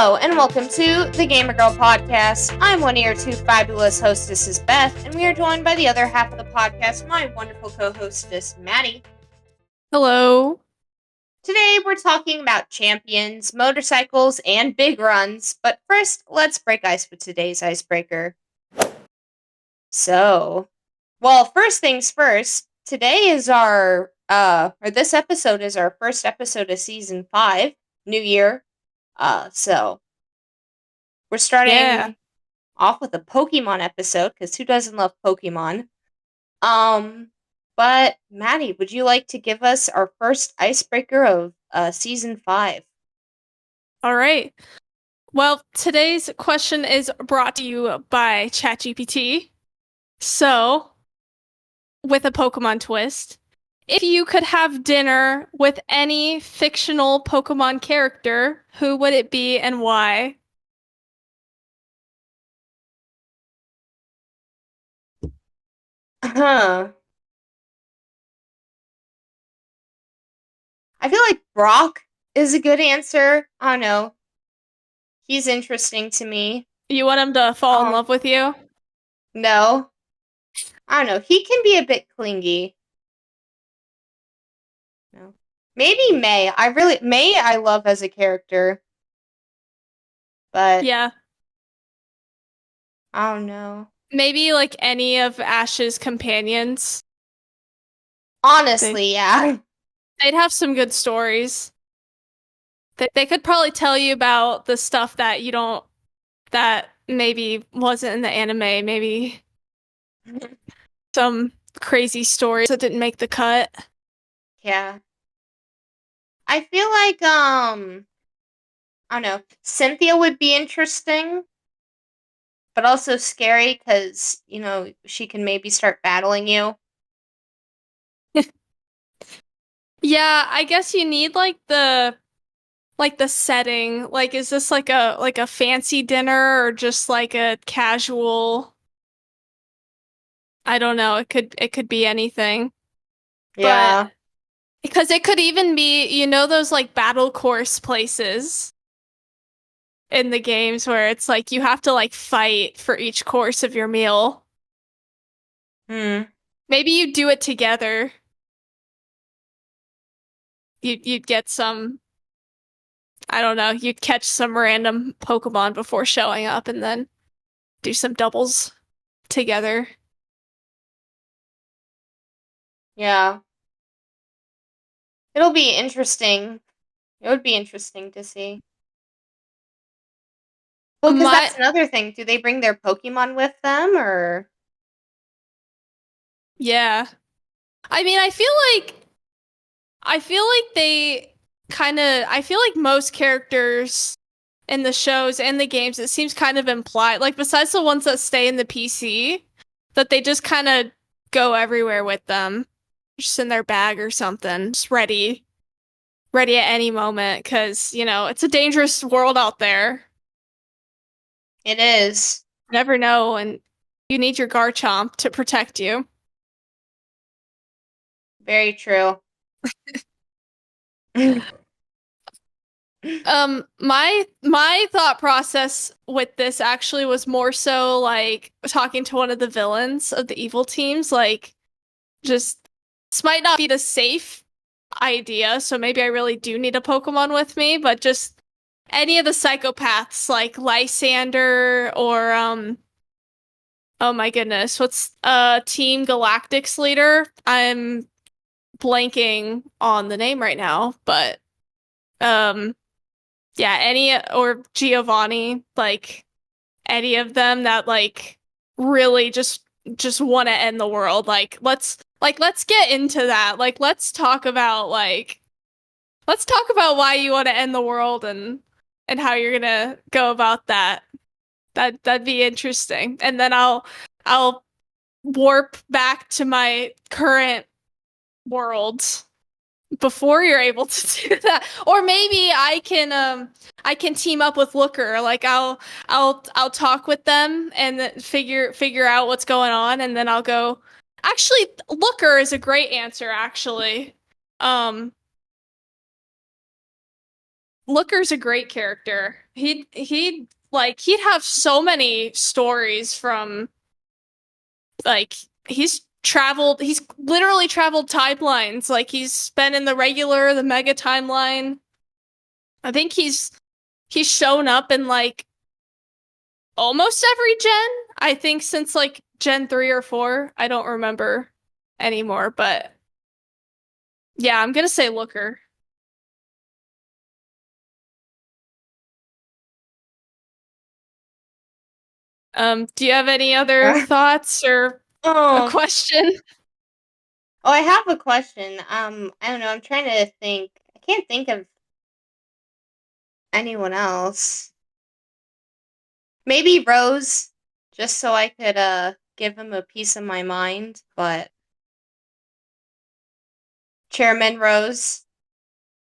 Hello, and welcome to the Gamer Girl Podcast. I'm one of your two fabulous hostesses, Beth, and we are joined by the other half of the podcast, my wonderful co-hostess, Maddie. Hello. Today, we're talking about champions, motorcycles, and big runs, but first, let's break ice with today's icebreaker. First things first, today is this episode is our first episode of Season 5, New Year. We're starting off with a Pokemon episode, because who doesn't love Pokemon? But Maddie, would you like to give us our first icebreaker of Season 5? All right. Well, today's question is brought to you by ChatGPT. So, with a Pokemon twist, if you could have dinner with any fictional Pokemon character, who would it be and why? I feel like Brock is a good answer. I don't know. He's interesting to me. You want him to fall in love with you? No. I don't know. He can be a bit clingy. No. Maybe May. May I love as a character. But yeah. I don't know. Maybe like any of Ash's companions. Honestly, yeah. They'd have some good stories. They could probably tell you about the stuff that that maybe wasn't in the anime, maybe some crazy stories that didn't make the cut. Yeah. I feel like, I don't know, Cynthia would be interesting, but also scary because, she can maybe start battling you. Yeah, I guess you need the setting. Like, is this like a fancy dinner or just like a casual? I don't know. It could be anything. Yeah. But because it could even be, those like battle course places in the games where it's like you have to like fight for each course of your meal. Maybe you do it together. You'd get some, I don't know, you'd catch some random Pokemon before showing up and then do some doubles together. Yeah. It'll be interesting. It would be interesting to see. Well, because that's another thing. Do they bring their Pokemon with them, or? Yeah. I mean, I feel like I feel like most characters in the shows and the games, it seems kind of implied, like besides the ones that stay in the PC, that they just kind of go everywhere with them, just in their bag or something, just ready at any moment, because, it's a dangerous world out there. It is. You never know, and you need your Garchomp to protect you. Very true. My thought process with this actually was more so like talking to one of the villains of the evil teams, like, just this might not be the safe idea, so maybe I really do need a Pokemon with me, but just any of the psychopaths like Lysander or oh my goodness, what's Team Galactic's leader? I'm blanking on the name right now, but yeah, any, or Giovanni, like any of them that like really just want to end the world. Let's get into that. Like let's talk about why you want to end the world and how you're going to go about that. That'd be interesting. And then I'll warp back to my current world before you're able to do that. Or maybe I can team up with Looker. Like I'll talk with them and then figure out what's going on, and then I'll go. Actually, Looker is a great answer, actually. Looker's a great character. he'd have so many stories from like he's literally traveled timelines. Like he's been in the regular, the mega timeline. I think he's shown up in like almost every gen. I think since like Gen 3 or 4. I don't remember anymore, but yeah, I'm gonna say Looker. Do you have any other thoughts or a Oh, question? oh, I have a question. I don't know. I'm trying to think. I can't think of anyone else. Maybe Rose, just so I could give him a piece of my mind. But Chairman Rose,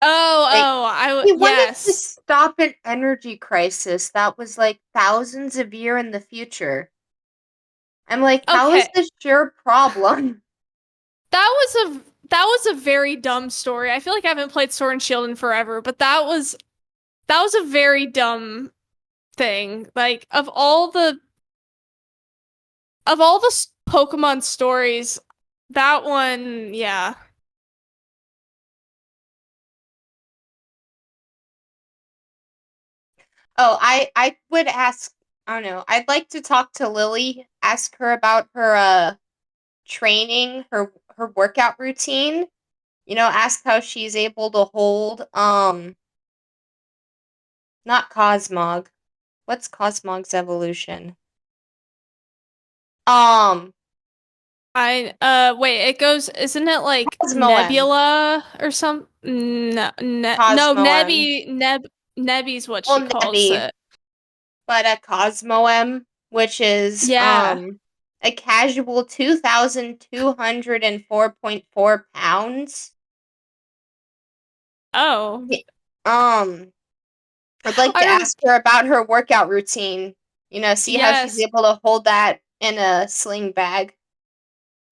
like he wanted to Yes. stop an energy crisis that was like thousands of years in the future. I'm like, how is Okay. this your problem? That was a very dumb story. I feel like I haven't played Sword and Shield in forever, but that was a very dumb thing. Like of all the Pokemon stories, that one, yeah. Oh, I would ask. I don't know. I'd like to talk to Lily. Ask her about her training, her workout routine. Ask how she's able to hold not Cosmog. What's Cosmog's evolution? Um Wait, it goes, isn't it like Cosmoem. Nebula or some no, no, Cosmoem. Nebby's what she Well, calls Nebby, it. but a Cosmoem, which is Yeah. a casual 2,204.4 pounds. Oh. Yeah. I'd like I to rem ask her about her workout routine. See how she's yes. able to hold that in a sling bag.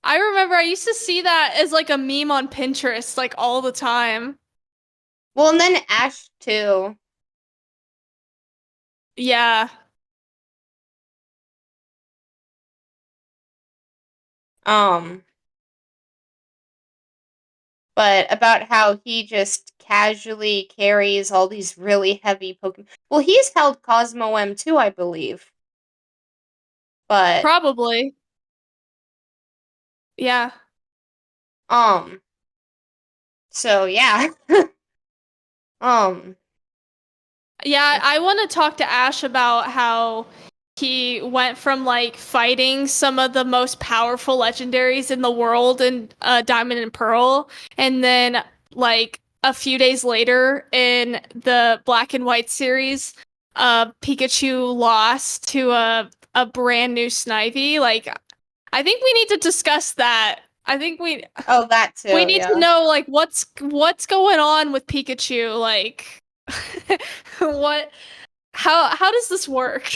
I remember I used to see that as like a meme on Pinterest like all the time. Well, and then Ash too. Yeah. Um, but about how he just casually carries all these really heavy Pokemon. Well, he's held Cosmo M too, I believe. But Probably. Yeah. um, so yeah. um, Yeah, I want to talk to Ash about how he went from like fighting some of the most powerful legendaries in the world in Diamond and Pearl, and then like a few days later in the Black and White series, Pikachu lost to a brand new Snivy. Like, I think we need to discuss that. I think oh, that we too, need to yeah. know like what's going on with Pikachu. Like, what? How does this work?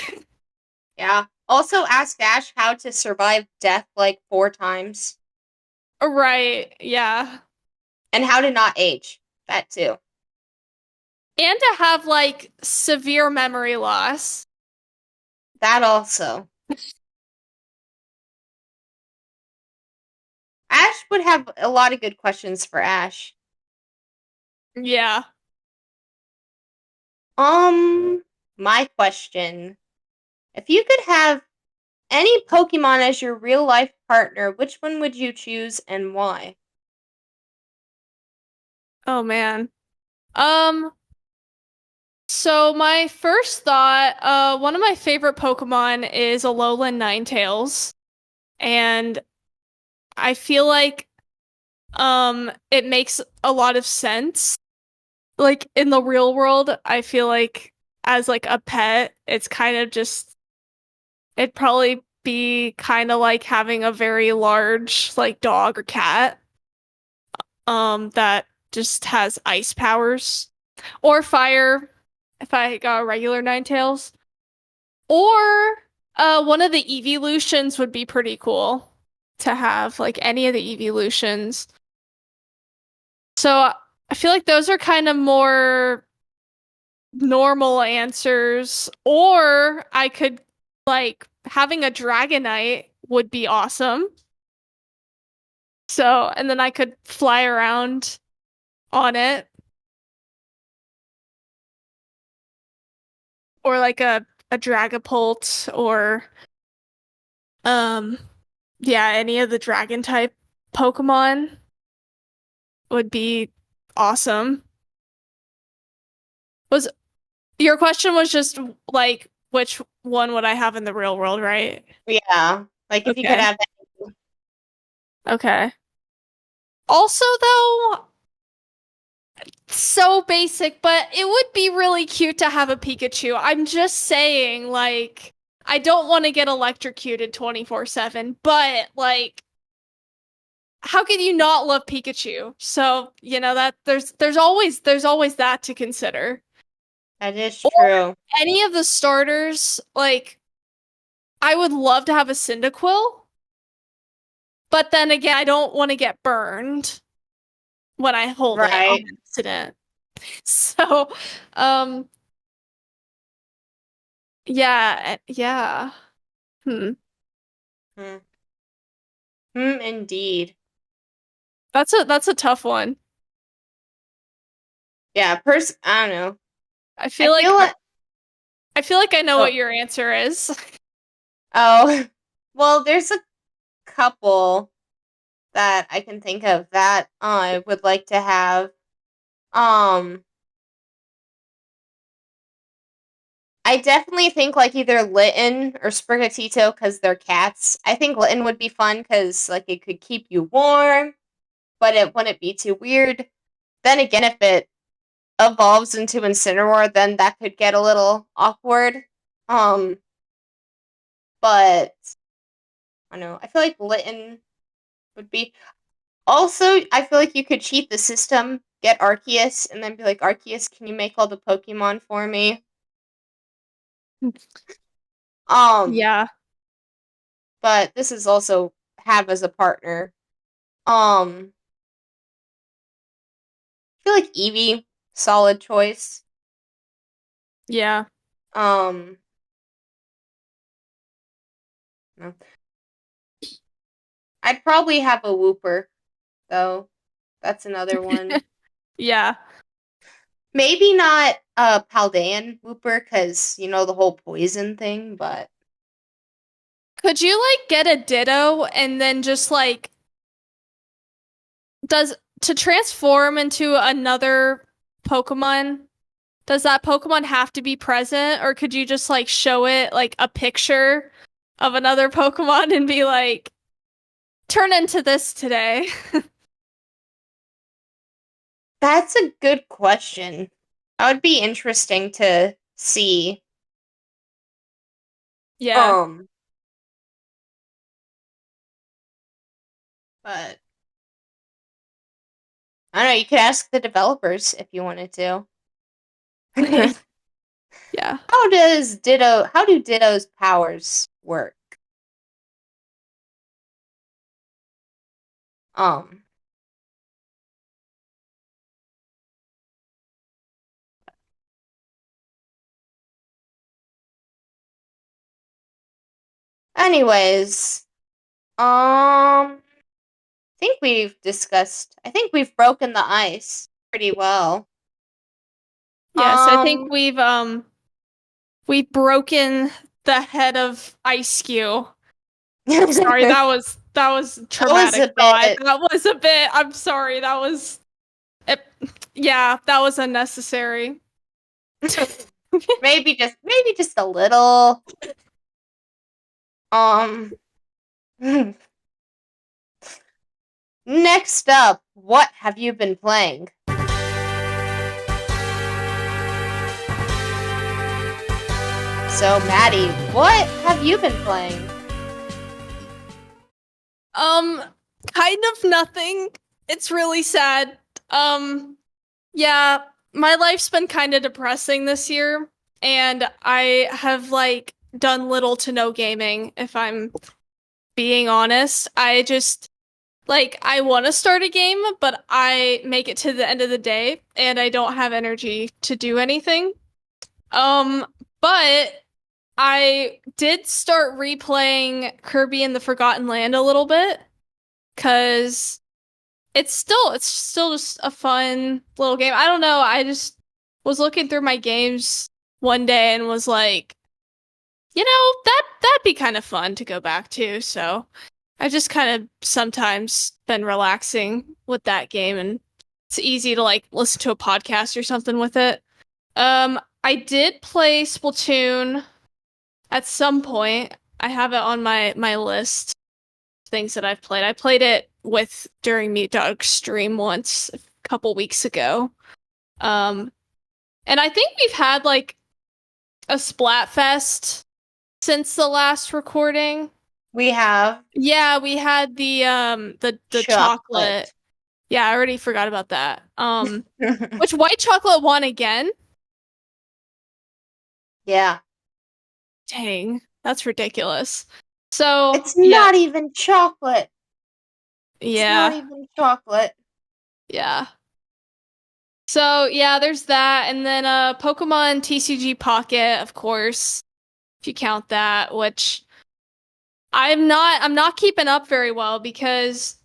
Yeah. Also ask Ash how to survive death like 4 times Right, yeah. and how to not age. That too. And to have like severe memory loss. That also. Ash would have a lot of good questions for Ash. Yeah. Um, my question. If you could have any Pokemon as your real life partner, which one would you choose and why? Oh man. Um, so my first thought, one of my favorite Pokemon is Alolan Ninetales, and I feel like it makes a lot of sense. Like in the real world, I feel like as like a pet, it's kind of just it'd probably be kind of like having a very large like dog or cat that just has ice powers or fire if I got a regular Ninetales. Or one of the evolutions would be pretty cool to have, like any of the evolutions. So I feel like those are kind of more normal answers, or I could like having a Dragonite would be awesome. So, and then I could fly around on it, or like a Dragapult, or um, yeah, any of the dragon type Pokemon would be awesome. Was your question was just like which one would I have in the real world, right? Yeah. Like if you could Okay. have Okay. Also, though, so basic, but it would be really cute to have a Pikachu. I'm just saying, like, I don't want to get electrocuted 24/7, but like, how can you not love Pikachu? So, you know that there's always that to consider. that is Or true. any of the starters, like I would love to have a Cyndaquil, but then again, I don't want to get burned when I hold it on Right. accident. So, um, yeah. Hmm. Hmm. Hmm, indeed. That's a tough one. Yeah, I don't know. I I feel like feel like I feel like I know oh what your answer is. oh well, there's a couple that I can think of that I would like to have. Um, I definitely think like either Litten or Sprigatito because they're cats. I think Litten would be fun because like it could keep you warm, but it wouldn't be too weird. Then again, if it evolves into Incineroar, then that could get a little awkward. Um, but I don't know. I feel like Litten would be. Also, I feel like you could cheat the system, get Arceus, and then be like, Arceus, can you make all the Pokemon for me? Um, Yeah, but this is also have as a partner. I feel like Eevee, solid choice. yeah, Um, no. I'd probably have a Wooper, though. That's another one. yeah. Maybe not a Paldean Wooper, because, the whole poison thing, but. Could you like get a Ditto and then just like does to transform into another Pokemon? Does that Pokemon have to be present, or could you just like show it like a picture of another Pokemon and be like, turn into this today? That's a good question. That would be interesting to see. Yeah. Um, but I don't know, you could ask the developers if you wanted to. Yeah. How do Ditto's powers work? Um, anyways, I think we've broken the ice pretty well. Yes, I think Um, we've broken the head of Ice Cube. Sorry, that that was was traumatic a thought. bit. That was a bit. I'm sorry. That was it, yeah, that was unnecessary. Maybe just a little. Um, next up, what have you been playing? So, Maddie, what have you been playing? Um, kind of nothing. It's really sad. Yeah, my life's been kind of depressing this year, and I have like done little to no gaming, if I'm being honest. I just like I want to start a game, but I make it to the end of the day and I don't have energy to do anything. Um, but I did start replaying Kirby and the Forgotten Land a little bit because it's still just a fun little game. I don't know, I just was looking through my games one day and was like, that'd be kind of fun to go back to. So I've just kind of sometimes been relaxing with that game, and it's easy to like listen to a podcast or something with it. I did play Splatoon at some point. I have it on my list of things that I've played. I played it with during Meat Dog's stream once a couple weeks ago. Um, and I think we've had like a Splatfest since the last recording. We have Yeah, we had the chocolate. chocolate. Yeah, I already forgot about that. Which white chocolate won again? Yeah. Dang, that's ridiculous. So, It's yeah, not even chocolate. It's not yeah, even chocolate. yeah. So, yeah, there's that. And then Pokemon TCG Pocket, of course, if you count that, which I'm not keeping up very well because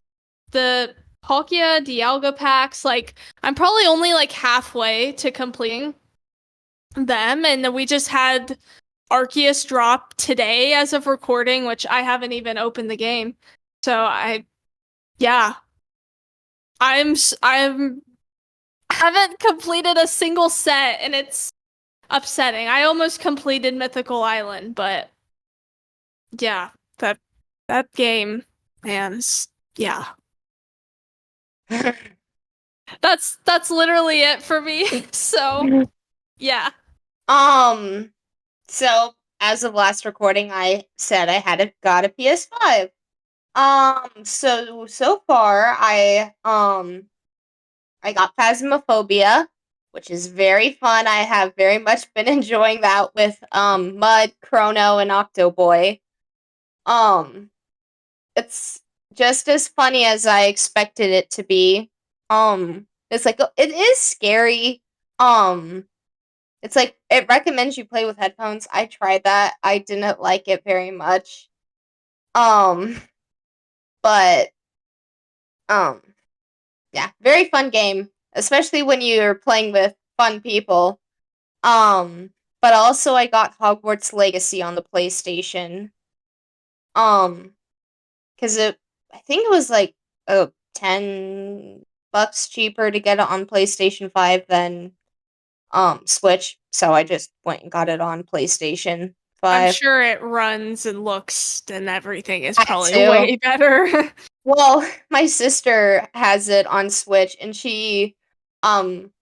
the Palkia Dialga packs, like I'm probably only like halfway to completing them, and then we just had Arceus drop today as of recording, which I haven't even opened the game. So yeah, I'm haven't completed a single set, and it's upsetting. I almost completed Mythical Island, but yeah, that game, man, yeah. That's literally it for me. So, yeah. um, so as of last recording, I said got a PS5. So far, I got Phasmophobia, which is very fun. I have very much been enjoying that with Mud, Chrono, and Octoboy. Um, it's just as funny as I expected it to be. It's like it is scary. Um, it's like it recommends you play with headphones. I tried that. I didn't like it very much. Um, but um, yeah, very fun game, especially when you're playing with fun people. Um, but also I got Hogwarts Legacy on the PlayStation. Um, because I think it was like $10 cheaper to get it on PlayStation 5 than Switch, so I just went and got it on PlayStation I'm 5. sure it runs and looks and everything is That probably too. way better. Well, my sister has it on Switch and um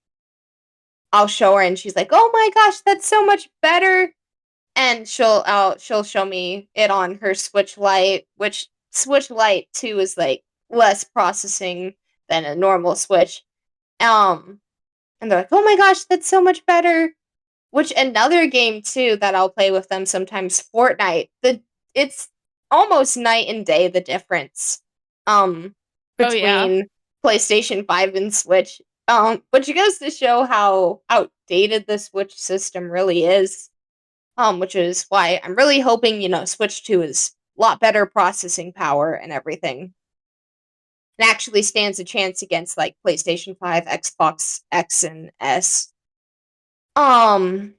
I'll show her and she's like, "Oh my gosh, that's so much better." And she'll show me it on her Switch Lite, which Switch Lite 2 is like less processing than a normal Switch. Um and they're like, "Oh my gosh, that's so much better." Which another game too that I'll play with them sometimes, Fortnite. It's almost night and day the difference Oh yeah. between PlayStation 5 and Switch. Which goes to show how outdated the Switch system really is. Which is why I'm really hoping, Switch 2 is a lot better processing power and everything. And actually stands a chance against like PlayStation 5, Xbox X and S. Um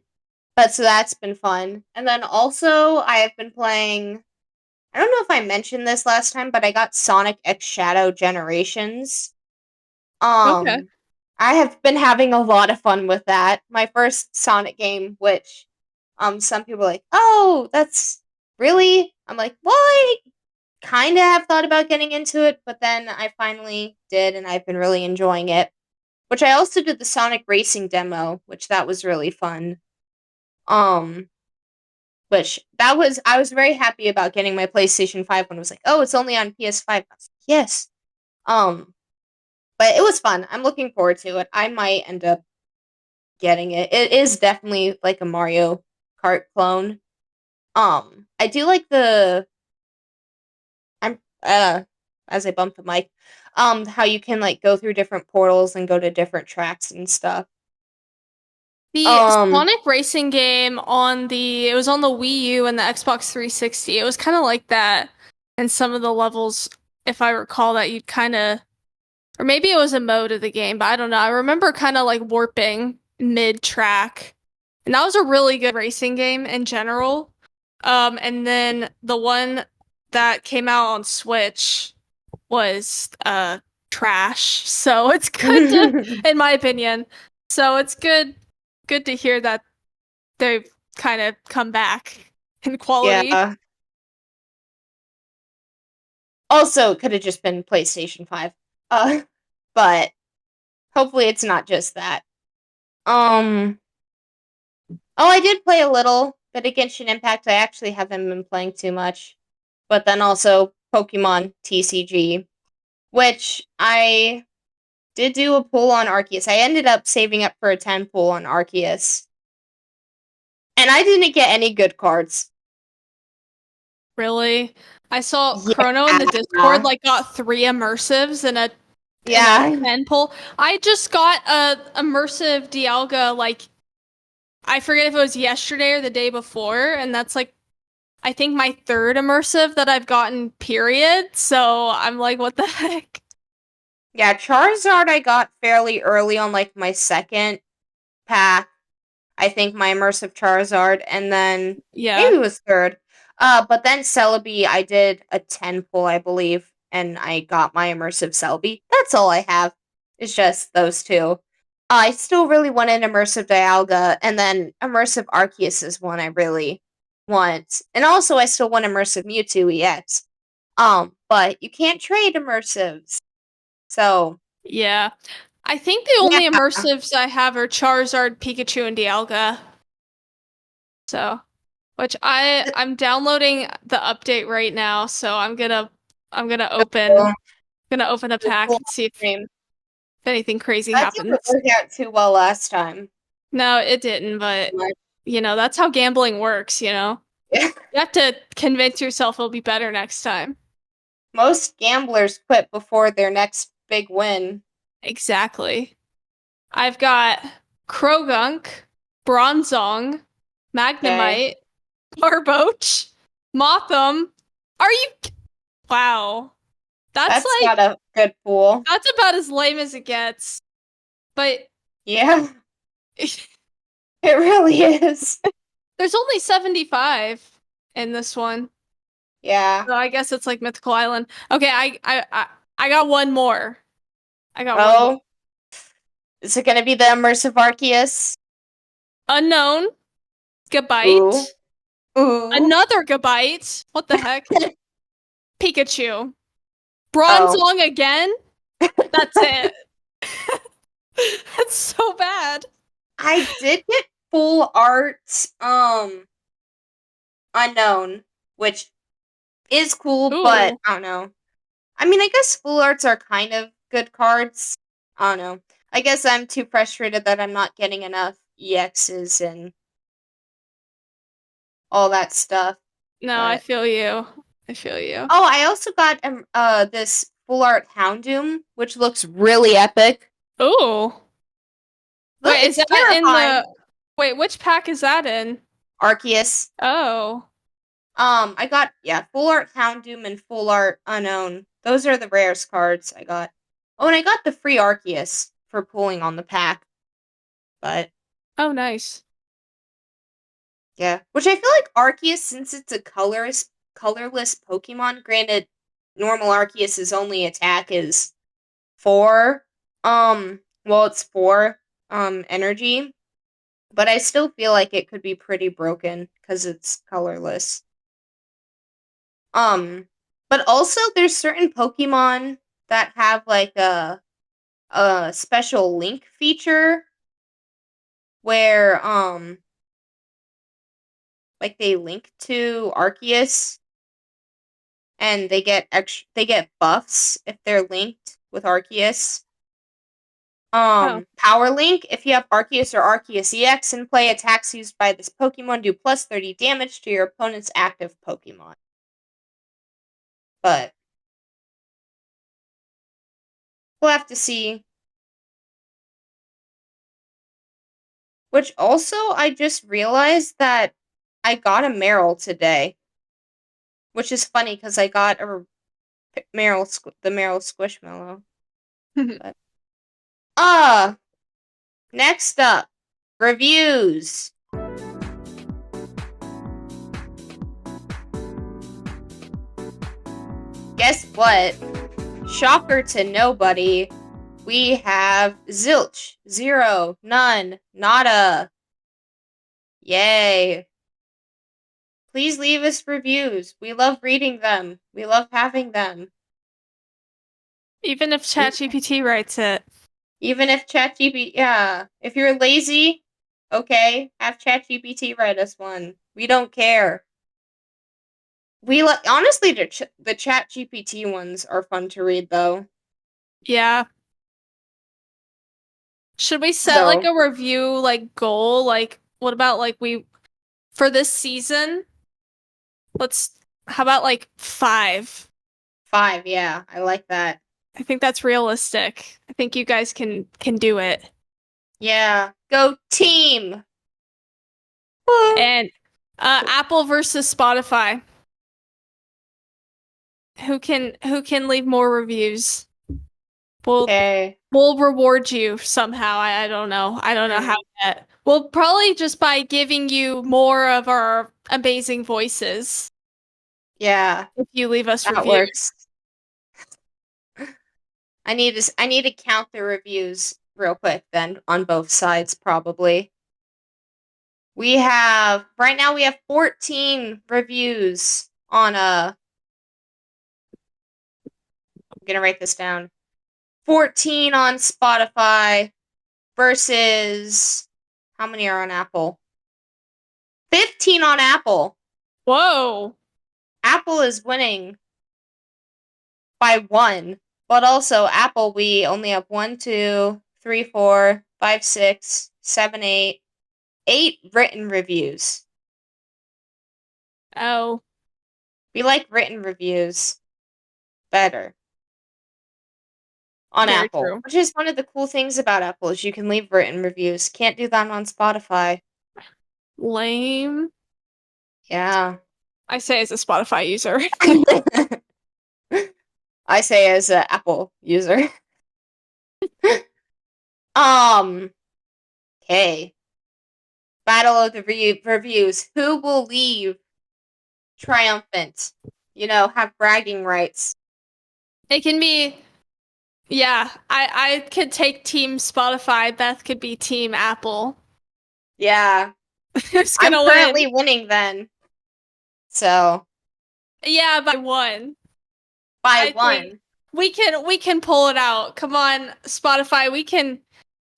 But so that's been fun. And then also I have been playing, I don't know if I mentioned this last time, but I got Sonic X Shadow Generations. Okay. Um I have been having a lot of fun with that. My first Sonic game, which some people are like, "Oh, that's really?" I'm like, "Well, I kind of have thought about getting into it, but then I finally did and I've been really enjoying it." Which I also did the Sonic Racing demo, which that was really fun. Um Which I was very happy about getting my PlayStation 5 when it was like, "Oh, it's only on PS5." I was like, "Yes." Um, but it was fun. I'm looking forward to it. I might end up getting it. It is definitely like a Mario Kart clone. I do like I'm as I bump the mic, how you can like go through different portals and go to different tracks and stuff. The Um, Sonic racing game it was on the Wii U and the Xbox 360. It was kind of like that. And some of the levels, if I recall that you'd kind of, or maybe it was a mode of the game, but I don't know. I remember kind of like warping mid-track. And that was a really good racing game in general. And then the one that came out on Switch was trash. So it's good to, in my opinion. So it's good to hear that they've kind of come back in quality. yeah. Also, it could have just been PlayStation 5. Uh, but hopefully it's not just that. Um, oh, I did play a little bit of Genshin Impact. I actually haven't been playing too much. But then also Pokemon TCG, which I did do a pull on Arceus. I ended up saving up for a 10 pull on Arceus. And I didn't get any good cards. Really. I saw Chrono in the Discord Yeah. like got three immersives in a Yeah. 10 pull. I just got a immersive Dialga like I forget if it was yesterday or the day before, and that's like I think my third immersive that I've gotten, period. So I'm like, what the heck? Yeah, Charizard I got fairly early on like my second pack. I think my immersive Charizard, and then maybe Yeah. it was third. But then Celebi, I did a 10 pull, I believe, and I got my immersive Celebi. That's all I have. It's just those two. I still really want an immersive Dialga, and then immersive Arceus is one I really want. And also, I still want immersive Mewtwo EX. But you can't trade immersives. So, Yeah. I think the only yeah. immersives I have are Charizard, Pikachu, and Dialga. So, which I'm downloading the update right now, so I'm gonna open gonna open a pack and see if anything crazy That didn't happens. work out too well last time. No, it didn't, but that's how gambling works, you know. Yeah. You have to convince yourself it'll be better next time. Most gamblers quit before their next big win. Exactly. I've got Krogunk, Bronzong, Okay. Magnemite, Barboach, Motham. Are you? Wow. That's That's like not a good pool. that's about as lame as it gets. But Yeah, it really is. there's only 75 in this one. Yeah. So I guess it's like Mythical Island. Okay, I got one more. I got one more. Oh, is it gonna be the immersive Arceus? Unknown, Ooh. Gabite, Ooh. another Gabite. What the heck? Pikachu. Oh. Bronzong again? That's it. That's so bad. I did get full art, unknown, which is cool, but Ooh. I don't know. I mean, I guess full arts are kind of good cards. I don't know. I guess I'm too frustrated that I'm not getting enough EXs and all that stuff. No, I But feel you. I feel you. oh, I also got this full art Houndoom, which looks really epic. Ooh. Look, Wait, is it's that in the terrifying. Wait, which pack is that in? Arceus. Oh. I got full art Houndoom and full art Unknown. Those are the rarest cards I got. Oh, and I got the free Arceus for pulling on the pack. But Oh, nice. yeah, which I feel like Arceus, since it's a colorless Pokemon. Granted, normal Arceus's only attack is 4. Well, it's 4 energy, but I still feel like it could be pretty broken because it's colorless. Um, but also there's certain Pokemon that have like a special link feature where like they link to Arceus and they get buffs if they're linked with Arceus. Oh. Power Link, if you have Arceus or Arceus EX in play, attacks used by this Pokemon do plus 30 damage to your opponent's active Pokemon. But we'll have to see. Which also, I just realized that I got a Meryl today, which is funny because I got a the Meryl Squishmallow. But next up, reviews. Guess what? Shocker to nobody. We have zilch, zero, none, nada. Yay. Please leave us reviews. We love reading them. We love having them. Even if ChatGPT writes it. Even if ChatGPT, yeah. If you're lazy, okay, have ChatGPT write us one. We don't care. Honestly, the ChatGPT ones are fun to read though. Yeah. Should we set like So a review like goal? Like what about like we for this season? Let's how about like 5? 5, yeah, I like that. I think that's realistic. I think you guys can do it. Yeah, go team. Woo. And Apple versus Spotify. Who can leave more reviews? We'll Okay. we'll reward you somehow. I don't know. I don't know how yet. We'll probably just by giving you more of our amazing voices Yeah, if you leave us that reviews. works. I need to count the reviews real quick then on both sides probably. Right now we have 14 reviews on I'm gonna write this down. 14 on Spotify versus how many are on Apple? 15 on Apple. Whoa. Apple is winning by 1. But also Apple, we only have 1, 2, 3, 4, 5, 6, 7, 8, 8 written reviews. Oh, We like written reviews better on very Apple, true. which is one of the cool things about Apple is you can leave written reviews. Can't do that on Spotify. Lame. Yeah. I say as a Spotify user. I say as an Apple user. Um, okay. Battle of the reviews. Who will leave triumphant? Have bragging rights. It can be, yeah, I could take Team Spotify. Beth could be Team Apple. Yeah. Who's I'm gonna currently win? winning then. So, Yeah, by 1. by I think 1. we can pull it out. Come on, Spotify. We can.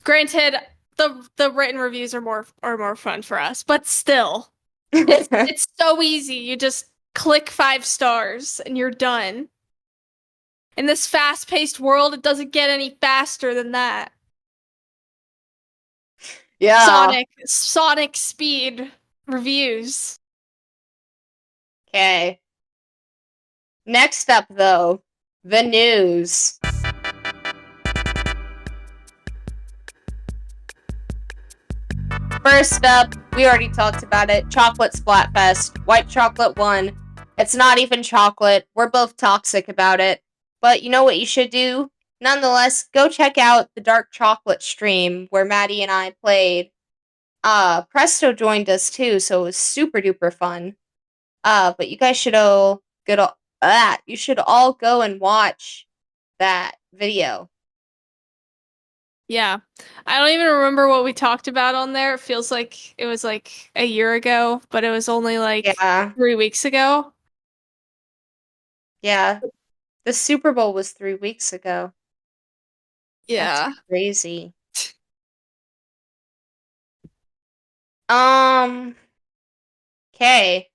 Granted, the written reviews are more fun for us, but still, it's so easy. You just click 5 stars and you're done. In this fast-paced world, it doesn't get any faster than that. Yeah. Sonic speed reviews. Okay. Next up, though, the news. First up, we already talked about it. Chocolate Splatfest. White chocolate won. It's not even chocolate. We're both toxic about it. But you know what you should do? Nonetheless, go check out the dark chocolate stream where Maddie and I played. Presto joined us too, so it was super duper fun. But you guys should you should all go and watch that video. Yeah. I don't even remember what we talked about on there. It feels like it was like a year ago, but it was only like Yeah, 3 weeks ago. yeah. The Super Bowl was 3 weeks ago. That's Yeah. crazy. Um, okay.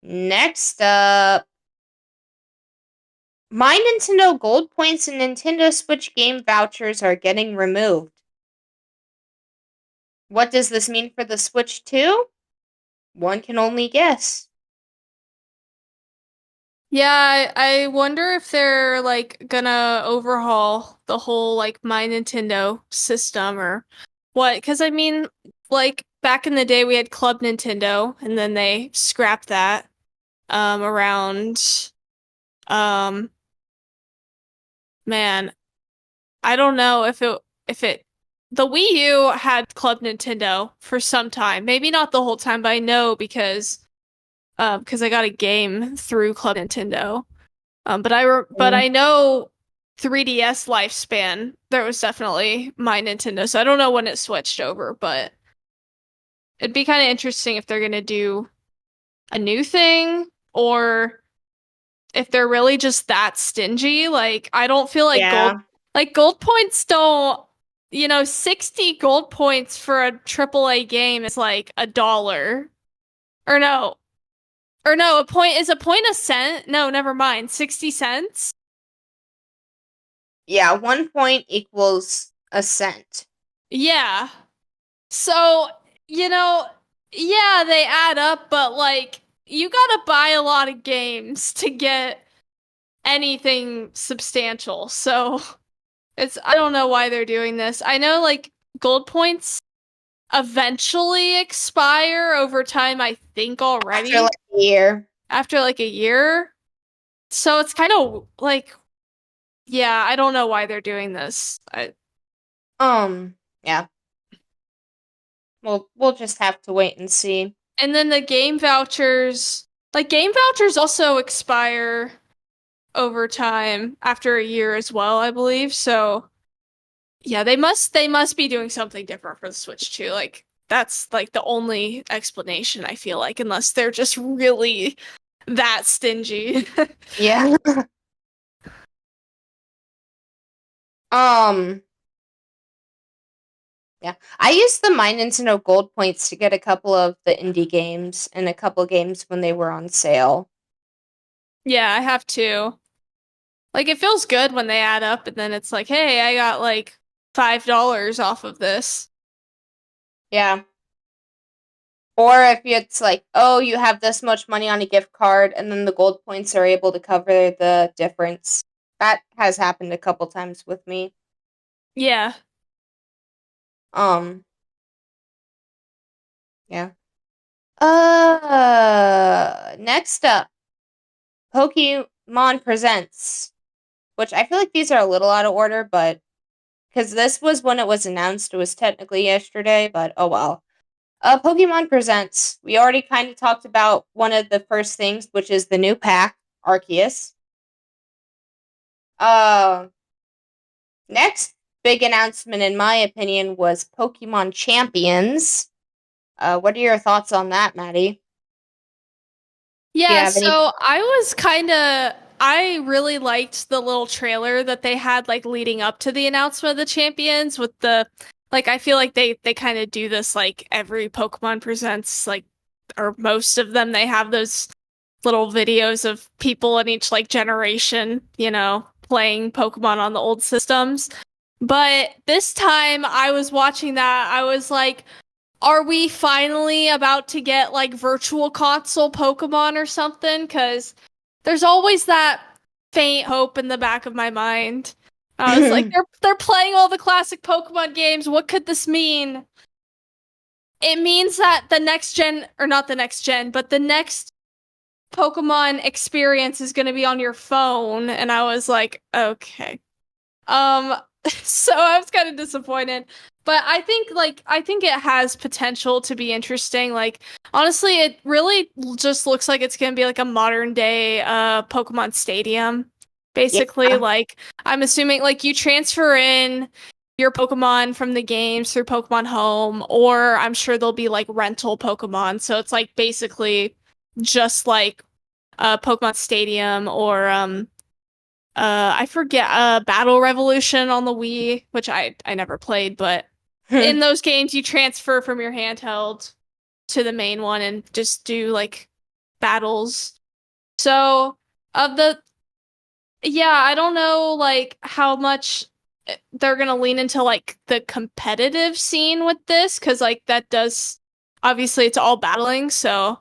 Next up, my Nintendo Gold points and Nintendo Switch game vouchers are getting removed. What does this mean for the Switch 2? One can only guess. Yeah, I wonder if they're like gonna overhaul the whole like My Nintendo system or What? Because I mean, like back in the day, we had Club Nintendo, and then they scrapped that around um man, I don't know if it the Wii U had Club Nintendo for some time. Maybe not the whole time, but I know because I got a game through Club Nintendo. But Mm, I know 3DS lifespan, there was definitely my Nintendo. So I don't know when it switched over, but it'd be kind of interesting if they're gonna do a new thing or if they're really just that stingy. Like I don't feel yeah. like gold points don't, 60 gold points for a AAA game is like $1. Or no. Or no, a point a cent? No, never mind. 60 cents? Yeah, 1 point equals a cent. Yeah. So, you know, yeah, they add up, but like you gotta buy a lot of games to get anything substantial. So, I don't know why they're doing this. I know like gold points eventually expire over time, I think After like already a year. after like a year. So it's kind of like, yeah, I don't know why they're doing this. Yeah. We'll just have to wait and see. And then the game vouchers also expire over time after a year as well, I believe. So yeah, they must be doing something different for the Switch too. Like that's like the only explanation I feel like, unless they're just really that stingy. Yeah. Um, yeah. I used the My Nintendo Gold points to get a couple of the indie games and a couple games when they were on sale. Yeah, I have to. Like it feels good when they add up and then it's like, hey, I got like $5 off of this. Yeah. Or if it's like, oh, you have this much money on a gift card, and then the gold points are able to cover the difference. That has happened a couple times with me. Yeah. Um, yeah. Next up, Pokemon Presents, which I feel like these are a little out of order, but because this was when it was announced, it was technically yesterday, but oh well. Pokemon Presents. We already kind of talked about one of the first things, which is the new pack, Arceus. Uh, Next big announcement, in my opinion, was Pokemon Champions. What are your thoughts on that, Maddie? Do you Yeah, have any? so I really liked the little trailer that they had like leading up to the announcement of the champions with the like I feel like they kind of do this like every Pokemon presents like or most of them they have those little videos of people in each like generation, playing Pokemon on the old systems. But this time I was watching that, I was like, are we finally about to get like virtual console Pokemon or something? Because there's always that faint hope in the back of my mind. I was like, they're playing all the classic Pokemon games. What could this mean? It means that the next gen, or not the next gen, but the next Pokemon experience is going to be on your phone. And I was like, okay. Um, so I was kind of disappointed. But I think it has potential to be interesting. Like honestly, it really just looks like it's gonna be like a modern day Pokemon Stadium. Basically, Yeah. like I'm assuming like you transfer in your Pokemon from the games through Pokemon Home, or I'm sure there'll be like rental Pokemon. So it's like basically just like Pokemon Stadium or I forget Battle Revolution on the Wii, which I never played, but in those games you transfer from your handheld to the main one and just do like battles. So of the yeah, I don't know like how much they're gonna lean into like the competitive scene with this, because like that does obviously it's all battling, so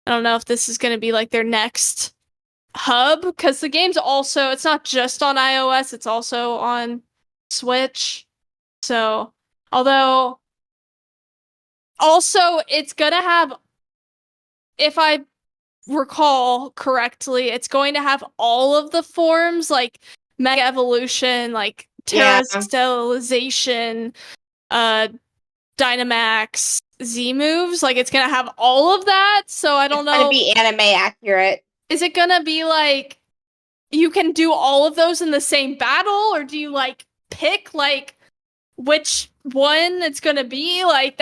I don't know if this is gonna be like their next hub, because the game's also it's not just on iOS, it's also on Switch. So, although Also, it's gonna have, if I recall correctly, it's going to have all of the forms like Mega Evolution, like Yeah, Terra Sterilization, uh, Dynamax, Z moves. Like it's gonna have all of that. So I it's don't gonna know. be anime accurate. Is it gonna be like you can do all of those in the same battle, or do you like pick like which one it's gonna be? Like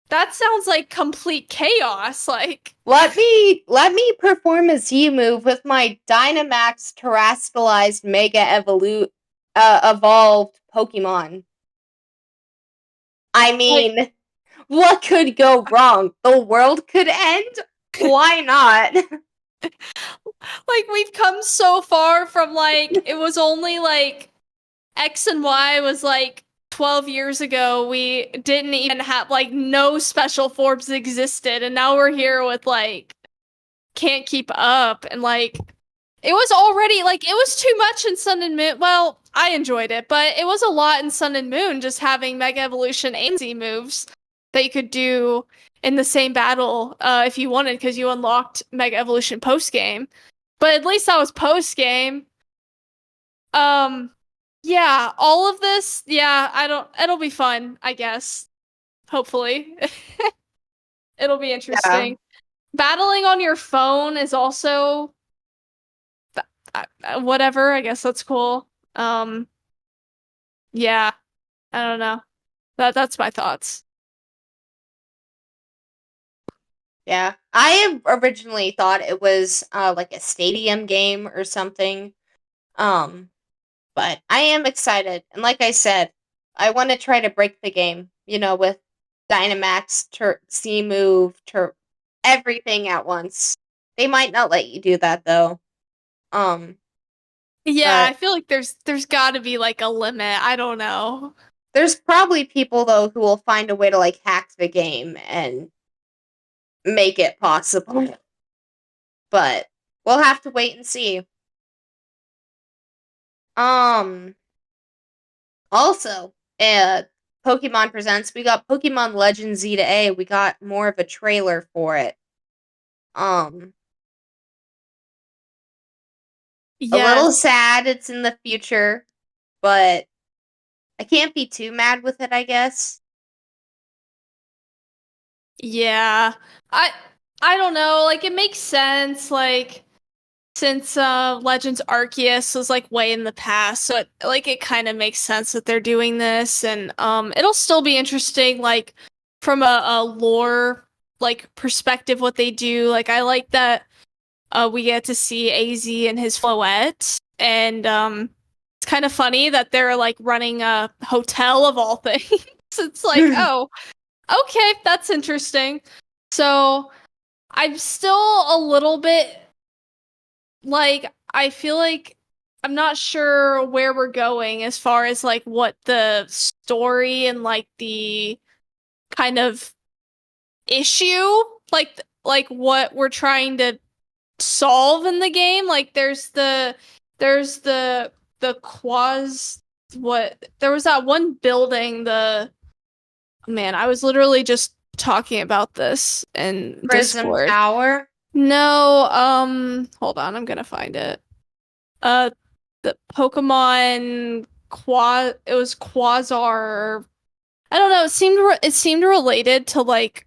that sounds like complete chaos. Like Let me perform a Z move with my Dynamax terrestrialized evolved Pokemon. I like mean, what could go wrong? The world could end? Why not? like we've come so far from like it was only like X and Y was like 12 years ago. We didn't even have like no special forms existed, and now we're here with like can't keep up, and like it was already like it was too much in Sun and Moon. Well, I enjoyed it, but it was a lot in Sun and Moon just having Mega Evolution and Z moves that you could do in the same battle if you wanted, because you unlocked Mega Evolution post game. But at least that was post game. Um, yeah, all of this, yeah, I don't, it'll be fun, I guess. Hopefully. It'll be Yeah, interesting. Battling on your phone is also whatever, I guess that's cool. Um, yeah, I don't know. That's my thoughts. yeah. I originally thought it was like a stadium game or something. Um, but I am excited, and like I said, I want to try to break the game. With Dynamax, C move, everything at once. They might not let you do that though. Um, Yeah, I but feel like there's got to be like a limit. I don't know. there's probably people though who will find a way to like hack the game and make it possible. But we'll have to wait and see. Um, Also, Pokemon Presents, we got Pokemon Legends Z to A. We got more of a trailer for it. Um, a little Yes. sad it's in the future, but I can't be too mad with it, I guess. Yeah. I I don't know, like it makes sense like since Legends Arceus was like way in the past, so it kind of makes sense that they're doing this, and it'll still be interesting like from a lore like perspective what they do. Like I like that we get to see AZ and his Floette, and it's kind of funny that they're like running a hotel of all things. It's like, oh, okay, that's interesting. So I'm still a little bit like, I feel like I'm not sure where we're going as far as like what the story and like the kind of issue, like what we're trying to solve in the game. Like there's the quas what there was that one building, the man, I was literally just talking about this in Prism Discord. Tower. No, hold on, I'm gonna find it. Uh, the Pokemon it was Quasar. I don't know. It seemed related to like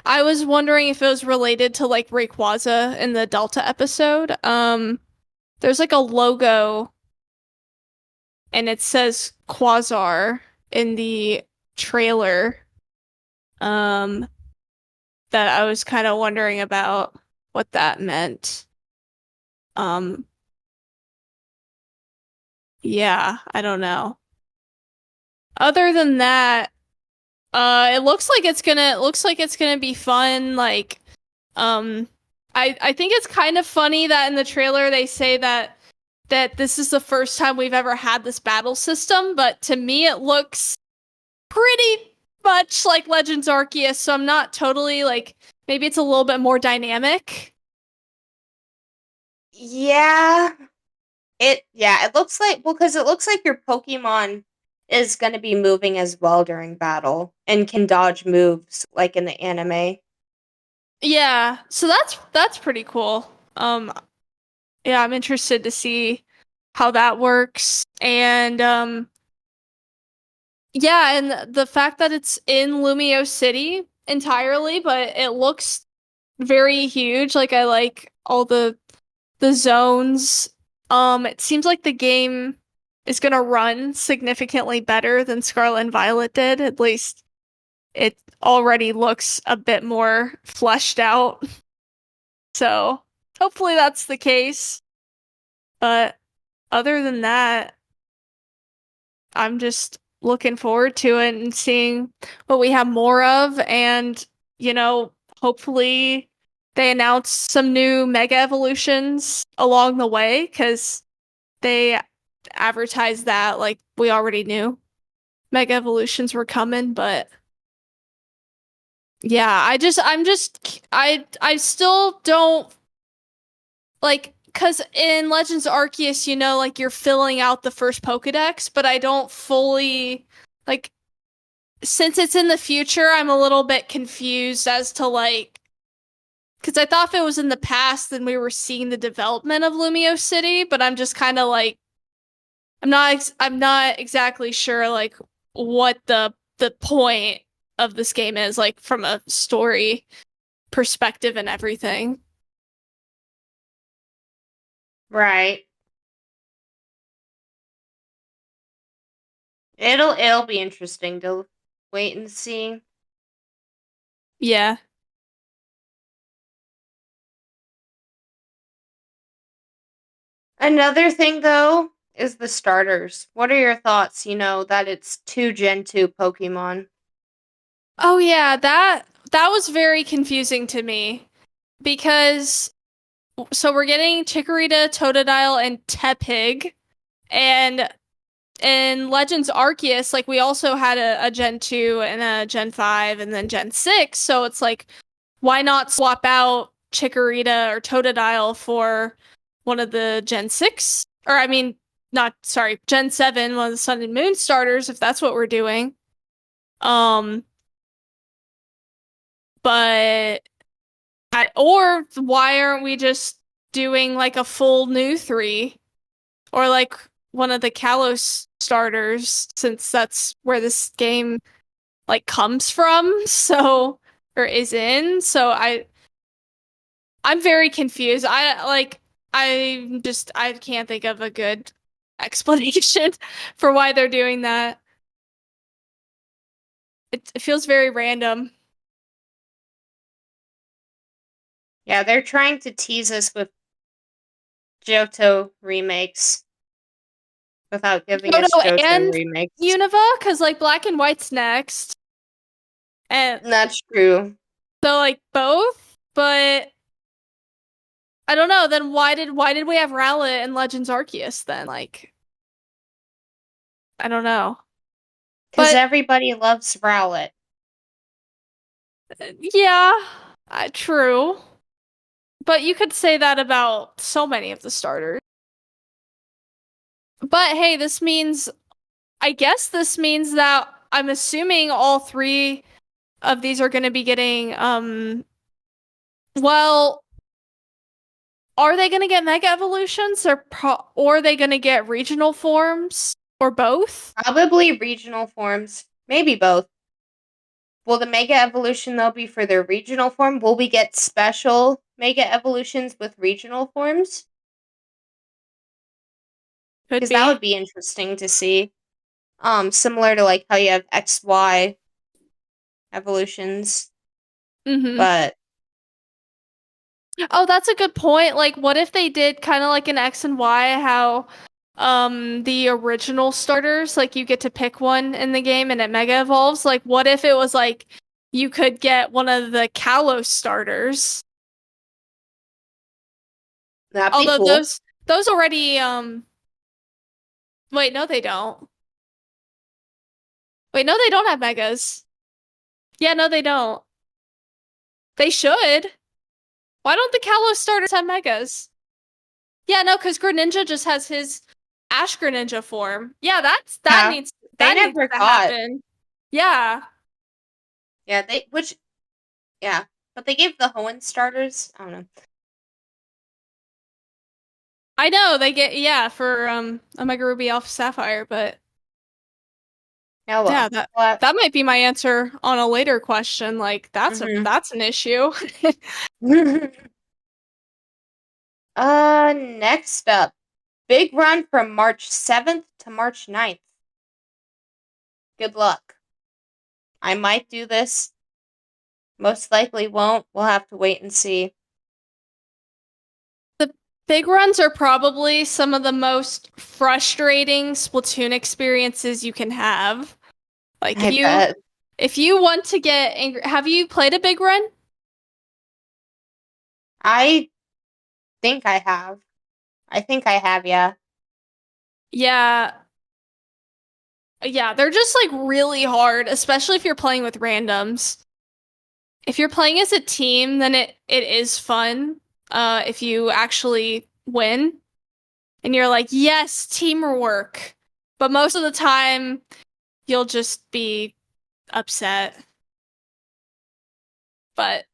I was wondering if it was related to like Rayquaza in the Delta episode. There's like a logo and it says Quasar in the trailer. Um, that I was kind of wondering about what that meant. Um, yeah, I don't know. Other than that, it looks like it's gonna be fun. Like, um, I think it's kind of funny that in the trailer they say that this is the first time we've ever had this battle system, but to me it looks pretty much like Legends Arceus, so I'm not totally like maybe it's a little bit more dynamic. Yeah, it looks like, well, because it looks like your Pokemon is going to be moving as well during battle and can dodge moves like in the anime. Yeah, so that's pretty cool. Yeah, I'm interested to see how that works. And yeah, and the fact that it's in Lumio City entirely, but it looks very huge. Like I like all the zones. It seems like the game is gonna run significantly better than Scarlet and Violet did. At least it already looks a bit more fleshed out. So hopefully that's the case. But other than that, I'm just looking forward to it and seeing what we have more of. And, you know, hopefully they announce some new Mega Evolutions along the way because they advertised that like we already knew Mega Evolutions were coming. But yeah, I still don't like, because in Legends Arceus, you know, like you're filling out the first Pokedex, but I don't fully like, since it's in the future, I'm a little bit confused as to like, because I thought if it was in the past, then we were seeing the development of Lumio City, but I'm just kind of like, I'm not exactly sure like what the point of this game is, like from a story perspective and everything. Right. It'll be interesting to wait and see. Yeah. Another thing though is the starters. What are your thoughts, that it's two Gen 2 Pokemon? Oh yeah, that was very confusing to me because so we're getting Chikorita, Totodile, and Tepig, and in Legends Arceus, like we also had a Gen 2 and a Gen 5 and then Gen 6, so it's like why not swap out Chikorita or Totodile for one of the Gen 6? Or I mean, not sorry, Gen 7, one of the Sun and Moon starters, if that's what we're doing. Um, but or why aren't we just doing like a full new three? Or like one of the Kalos starters, since that's where this game like comes from, so or is in. So I'm very confused. I can't think of a good explanation for why they're doing that. It feels very random. Yeah, they're trying to tease us with Johto remakes without giving us Johto Johto and remakes. Unova, because like Black and White's next. And That's true. so like both, but I don't know. Then why did we have Rowlet and Legends Arceus then? Like I don't know. Because But everybody loves Rowlet. yeah, true. But you could say that about so many of the starters. But hey, I guess this means that I'm assuming all three of these are going to be getting well, are they going to get mega evolutions or are they going to get regional forms or both? Probably regional forms. Maybe both. Will the Mega Evolution, though, be for their regional form? Will we get special Mega Evolutions with regional forms? Could Because that be. would be interesting to see. Similar to like how you have XY evolutions. Mhm. But Oh, that's a good point. Like, what if they did kind of like an X and Y, how the original starters, like you get to pick one in the game and it mega evolves? Like, what if it was like you could get one of the Kalos starters? that'd be Although cool. those already wait, no they don't. Wait, no they don't have megas. Yeah, no they don't. They should. Why don't the Kalos starters have megas? Yeah, no, because Greninja just has his Ash Greninja form. Yeah, that Have needs They that needs never to got. happen. Yeah. Yeah, yeah. But they gave the Hoenn starters. I don't know. I know they get yeah for Omega Ruby Alpha Sapphire, but Oh yeah, well. What? that might be my answer on a later question. Like Mm-hmm. that's an issue. Next up. Big run from March 7th to March 9th. Good luck. I might do this. Most likely won't. We'll have to wait and see. The big runs are probably some of the most frustrating Splatoon experiences you can have. Like I bet. if you want to get angry, have you played a big run? I think I have. I think I have, yeah. Yeah. Yeah, they're just like really hard, especially if you're playing with randoms. If you're playing as a team, then it is fun. If you actually win and you're like, yes, teamwork. But most of the time, you'll just be upset. But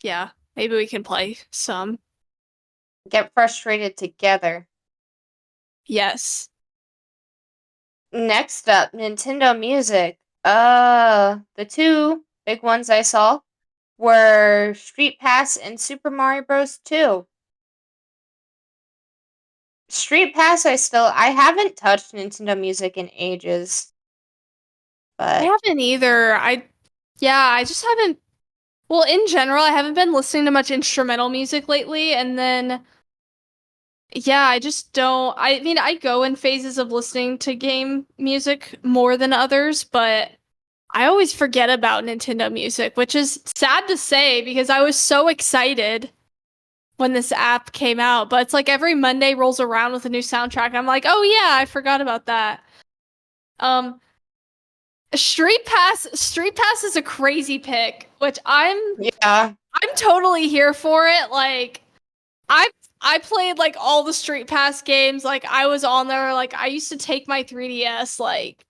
yeah, maybe we can play some. Get frustrated together. Yes. Next up, Nintendo Music. The two big ones I saw were Street Pass and Super Mario Bros. 2. Street Pass, I haven't touched Nintendo Music in ages, I but haven't either. Yeah, I just haven't. Well, in general, I haven't been listening to much instrumental music lately, and then yeah, I just don't. I mean, I go in phases of listening to game music more than others, but I always forget about Nintendo Music, which is sad to say because I was so excited when this app came out. But it's like every Monday rolls around with a new soundtrack. I'm like, oh yeah, I forgot about that. Um, Street Pass is a crazy pick, which yeah. I'm totally here for it. Like I I played like all the Street Pass games. Like I was on there. Like I used to take my 3DS like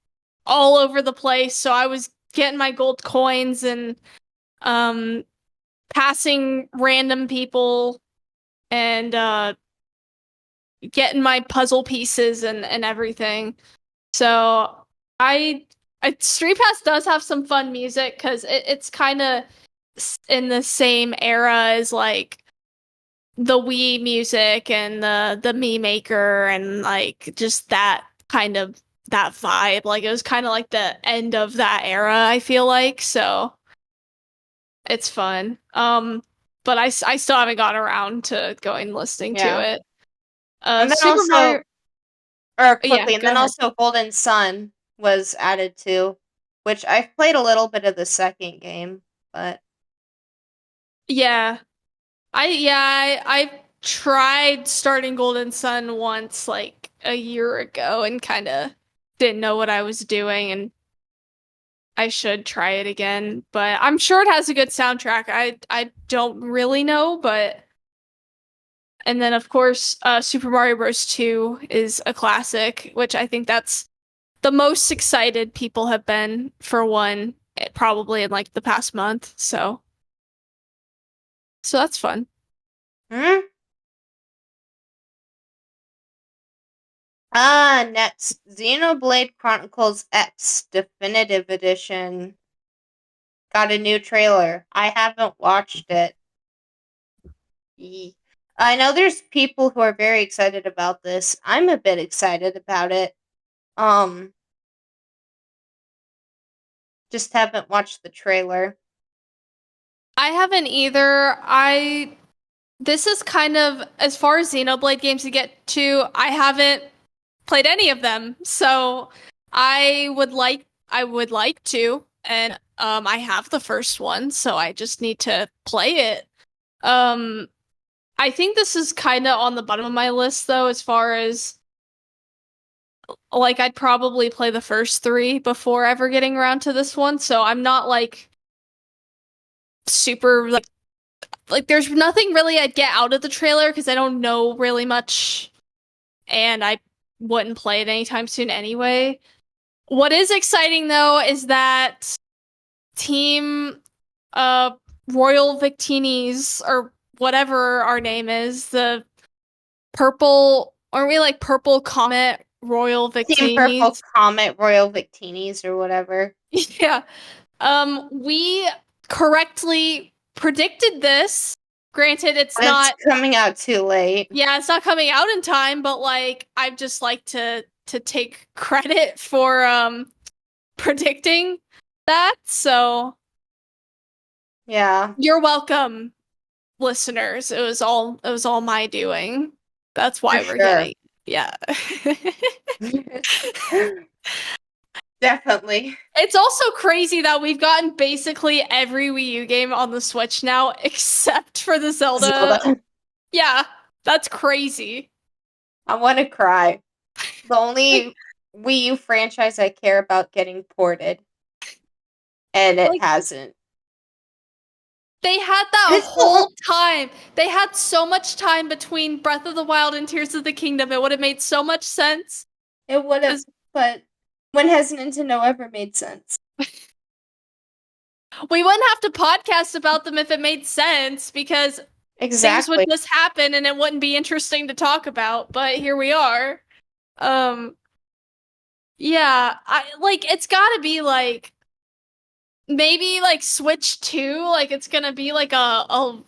all over the place. So I was getting my gold coins and um passing random people and getting my puzzle pieces and everything. So I, Street Pass does have some fun music because it's kind of in the same era as like the Wii music and the Mii Maker and like just that kind of that vibe. Like it was kind of like the end of that era, I feel like. So it's fun. But I still haven't gotten around to going and listening to Yeah. it. And then Super also, Mario. or Yeah, quickly, and go then ahead. also Golden Sun was added too, which I've played a little bit of the second game, but Yeah, I tried starting Golden Sun once like a year ago and kind of didn't know what I was doing and I should try it again, but I'm sure it has a good soundtrack. I don't really know, but and then of course Super Mario Bros. 2 is a classic, which I think that's the most excited people have been for one probably in like the past month. So that's fun. hmm? Next, Xenoblade Chronicles X Definitive Edition got a new trailer. I haven't watched it. I know there's people who are very excited about this. I'm a bit excited about it. Um, just haven't watched the trailer. I haven't either. I This is kind of as far as Xenoblade games to get to, I haven't played any of them. So I would like to and I have the first one, so I just need to play it. Um I think this is kind of on the bottom of my list though as far as like I'd probably play the first 3 before ever getting around to this one. So I'm not like super like there's nothing really I'd get out of the trailer because I don't know really much and I wouldn't play it anytime soon anyway. What is exciting though is that Team uh Royal Victinis or whatever our name is, the purple, aren't we like Purple Comet Royal Team Purple Victinis? Comet Royal Victinis or whatever. Yeah. We correctly predicted this. Granted, it's And it's not, coming out too late. yeah, it's not coming out in time, but like I'd just like to take credit for predicting that. So Yeah, you're welcome, listeners. It was all my doing. That's for why we're sure. getting, yeah. Definitely. It's also crazy that we've gotten basically every Wii U game on the Switch now, except for the Zelda. Zelda. Yeah, that's crazy. I want to cry. The Like, only Wii U franchise I care about getting ported, and it like hasn't. they had that And it's the whole time. They had so much time between Breath of the Wild and Tears of the Kingdom. It would have made so much sense. it would have, 'Cause but when has Nintendo ever made sense? we wouldn't have to podcast about them if it made sense because things would Exactly. just happen and it wouldn't be interesting to talk about. But here we are. Um, yeah, I like it's got to be like maybe like Switch 2, like it's gonna be like a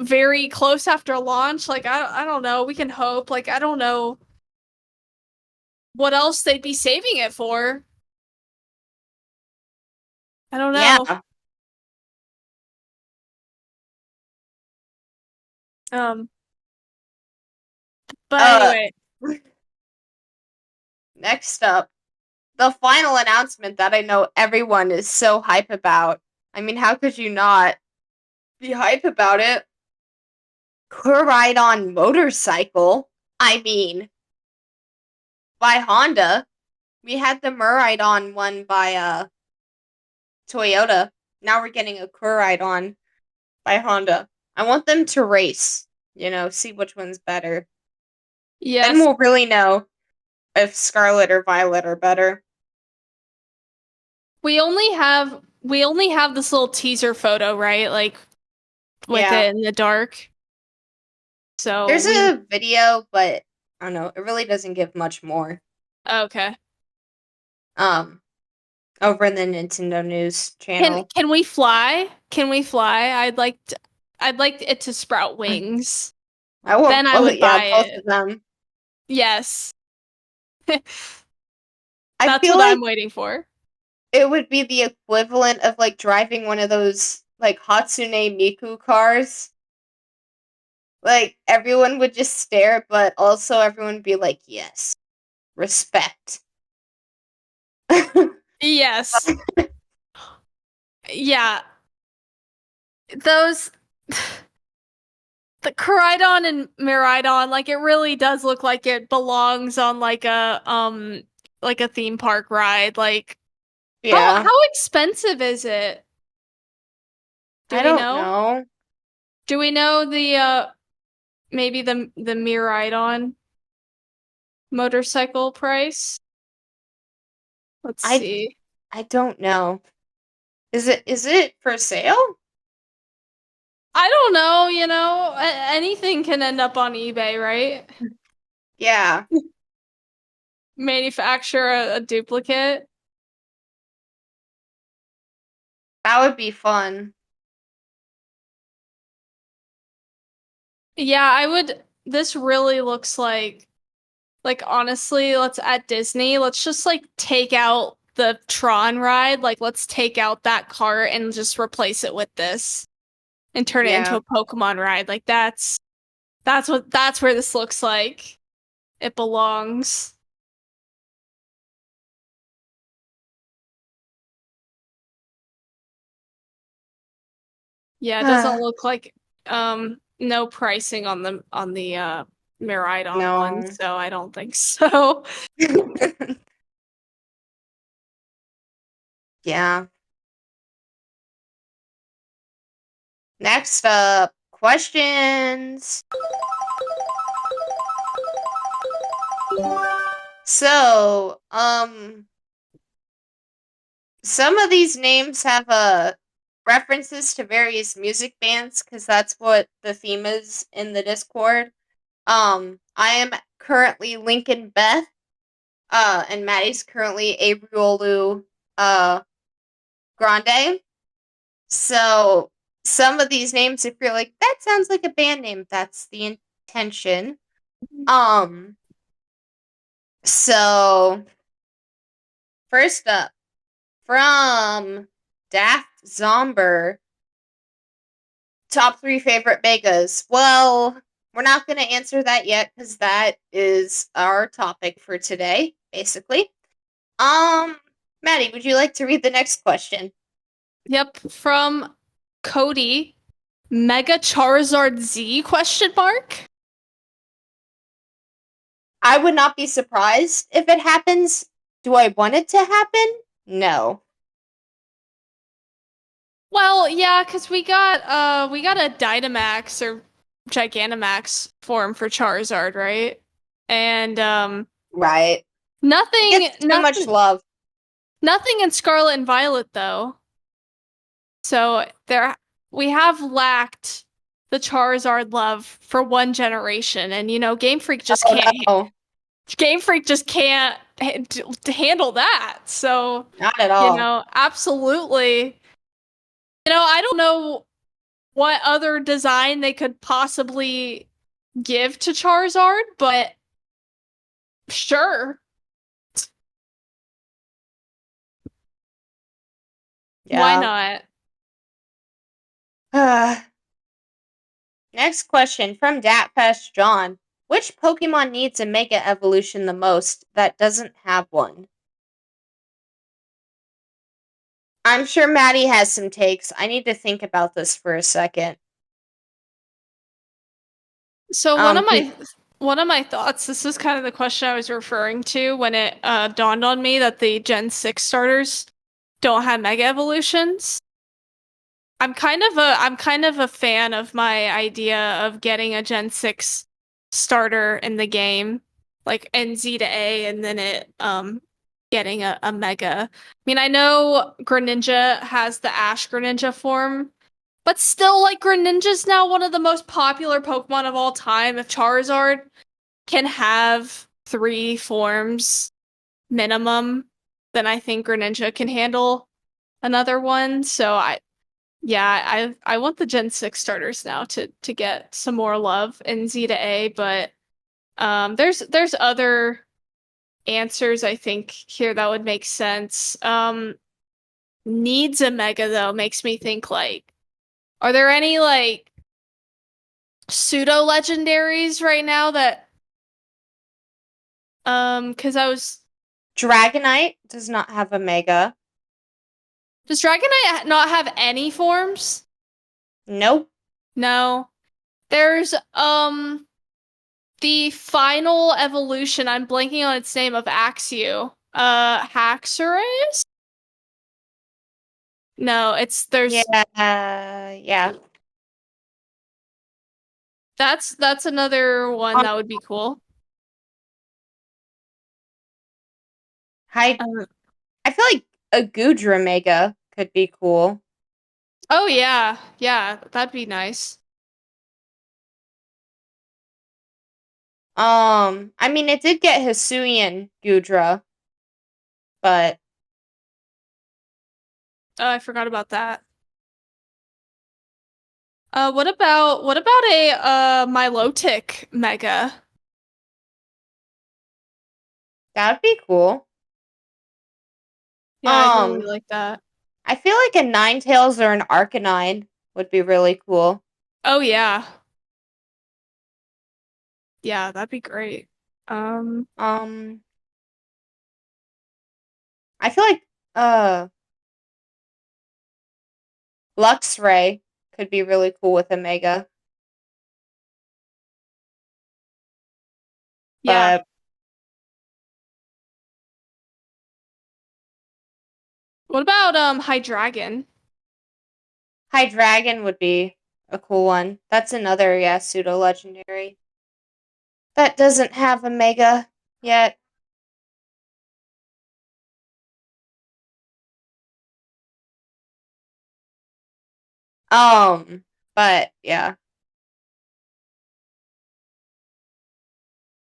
very close after launch. Like I don't know. We can hope. Like I don't know what else they'd be saving it for. I don't know. Yeah. Um, but Uh, anyway, next up, the final announcement that I know everyone is so hype about. I mean, how could you not be hype about it? Ride-on motorcycle. I mean, by Honda. We had the Ride-on one by Toyota. Now we're getting a Ride-on by Honda. I want them to race. See which one's better. Then yes, we'll really know if Scarlet or Violet are better. we only have this little teaser photo, right? Like with Yeah. it in the dark. So There's we a video, but I don't know. It really doesn't give much more. okay. Um, over in the Nintendo News Can channel. can we fly? Can we fly? I'd like it to sprout wings. I want Then I both. would Yeah, buy both it. of them. Yes. I That's feel what I'm like waiting for. it would be the equivalent of like driving one of those like Hatsune Miku cars. Like everyone would just stare, but also everyone would be like, "Yes, respect." Yes. Yeah. Those the Coridon and Miridon, like it really does look like it belongs on like a theme park ride. Like how Yeah, how expensive is it? Do I we don't know? know. Do we know the maybe the Miridon motorcycle price? Let's I see. I don't know. Is it for sale? I don't know, anything can end up on eBay, right? Yeah, Manufacture a duplicate. that would be fun. Yeah, I would. This really looks like honestly, let's at Disney, let's just like take out the Tron ride. Like let's take out that cart and just replace it with this and turn it into Yeah. a Pokemon ride. Like that's where this looks like it belongs. Yeah, it doesn't look like no pricing on the Miridon one, No. so I don't think so. Yeah. Next up, questions. So, some of these names have references to various music bands because that's what the theme is in the Discord. I am currently Lincoln Beth, and Maddie's currently Abriolu Grande. So some of these names, if you're like, that sounds like a band name, that's the intention. Um, so first up, from Daft Zomber, top 3 favorite megas. Well, we're not going to answer that yet because that is our topic for today, basically. Um, Maddie, would you like to read the next question? Yep, from Cody, Mega Charizard Z question mark? I would not be surprised if it happens. Do I want it to happen? No. Well, yeah, because we got a Dynamax or Gigantamax form for Charizard, right? And Right. It nothing gets too much nothing love. nothing in Scarlet and Violet though. So there we have lacked the Charizard love for one generation, and Oh no, Game Freak just can't handle that. So, not at all. absolutely. I don't know what other design they could possibly give to Charizard, but sure. Why Yeah. not? Next question from Datfest John. Which Pokemon needs a Mega Evolution the most that doesn't have one? I'm sure Maddie has some takes. I need to think about this for a second. So Um, one of my thoughts, this is kind of the question I was referring to when it dawned on me that the Gen 6 starters don't have Mega Evolutions. I'm kind of a fan of my idea of getting a Gen 6 starter in the game, like NZ to A, and then it getting a Mega. I mean, I know Greninja has the Ash Greninja form, but still, like, Greninja's now one of the most popular Pokemon of all time. If Charizard can have 3 forms minimum, then I think Greninja can handle another one. So I want the Gen 6 starters now to get some more love in Z to A, but there's other answers I think here that would make sense. Needs a Mega though makes me think like, are there any like pseudo legendaries right now that because I was Dragonite does not have a Mega. does Dragonite not have any forms? Nope. No. There's the final evolution, I'm blanking on its name, of Axew. Haxorus? No, Yeah, there's yeah. that's another one Um, that would be cool. I Uh, I feel like a Goodra Mega could be cool. oh yeah, yeah, that'd be nice. I mean, it did get Hisuian Goodra, but Oh, I forgot about that. What about a Milotic Mega? that would be cool. Yeah, I'd really Um, like that. I feel like a Ninetales or an Arcanine would be really cool. Oh yeah. Yeah, that'd be great. Um, Um, I feel like uh Luxray could be really cool with a Mega, yeah. but What about Hydreigon? Hydreigon would be a cool one. That's another, yeah, pseudo legendary that doesn't have a Mega yet. But yeah.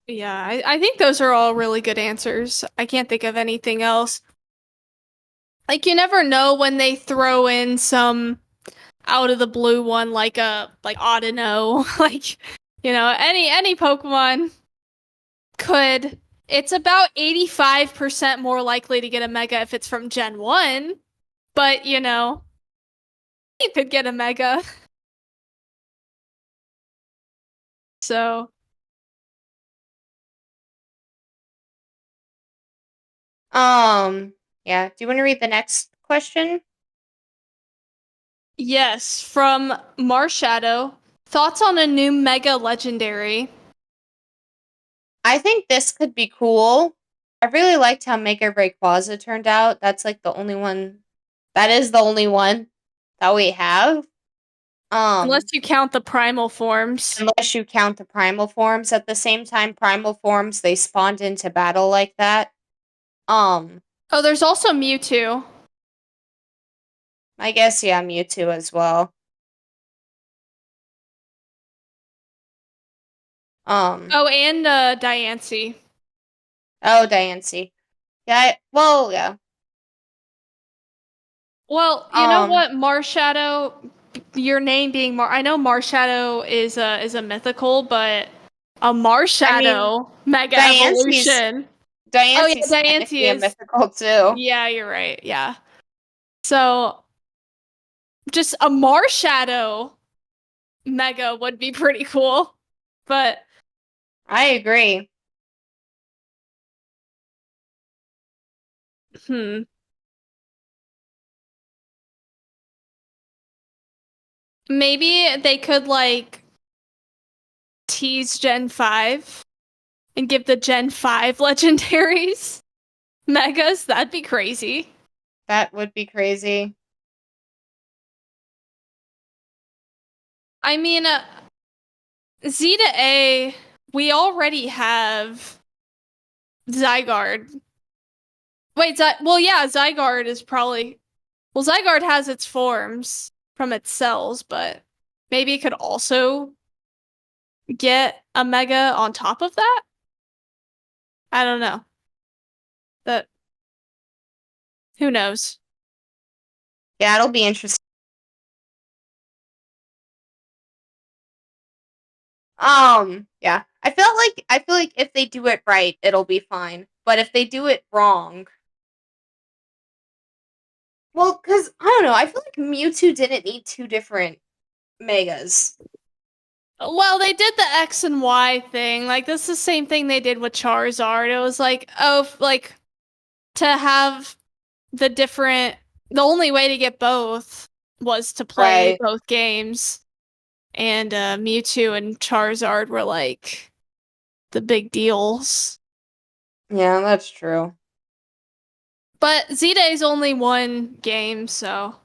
Yeah, I think those are all really good answers. I can't think of anything else. Like you never know when they throw in some out of the blue one like a like Audino, like any Pokemon could. It's about 85% more likely to get a Mega if it's from Gen 1, but you could get a Mega. So, Yeah. Do you want to read the next question? yes, from Marshadow, thoughts on a new Mega Legendary? I think this could be cool. I really liked how Mega Rayquaza turned out. That's like the only one. That is the only one that we have. Unless you count the primal forms. Unless you count the primal forms. At the same time, primal forms they spawned into battle like that. Um, Oh, there's also Mewtwo. I guess yeah, Mewtwo as well. Um, Oh, and Diancie. oh Diancie. Yeah, well, yeah. Well, you know Um, what, Marshadow, your name being I know Marshadow is a mythical, but a I mean, Marshadow Mega Diancie's Evolution. Oh yeah, Diancie's Diancie technically a is. mythical too. Yeah, you're right. Yeah. So just a Marshadow Mega would be pretty cool. But I agree. hmm. Maybe they could like tease Gen 5 and give the Gen 5 legendaries megas. That'd be crazy. That would be crazy. I mean, Z to A, we already have Zygarde. Wait, well, yeah, Zygarde is probably. Well, Zygarde has its forms from its cells, but maybe it could also get a Mega on top of that? I don't know. That. Who knows? Yeah, it'll be interesting. Yeah. I feel like if they do it right, it'll be fine. But if they do it wrong, well, because I don't know, I feel like Mewtwo didn't need two different megas. Well, they did the X and Y thing. Like, this is the same thing they did with Charizard. It was like, oh, like, to have the different. The only way to get both was to play Right. both games. And Mewtwo and Charizard were like the big deals. Yeah, that's true. But Z-Day's only one game, so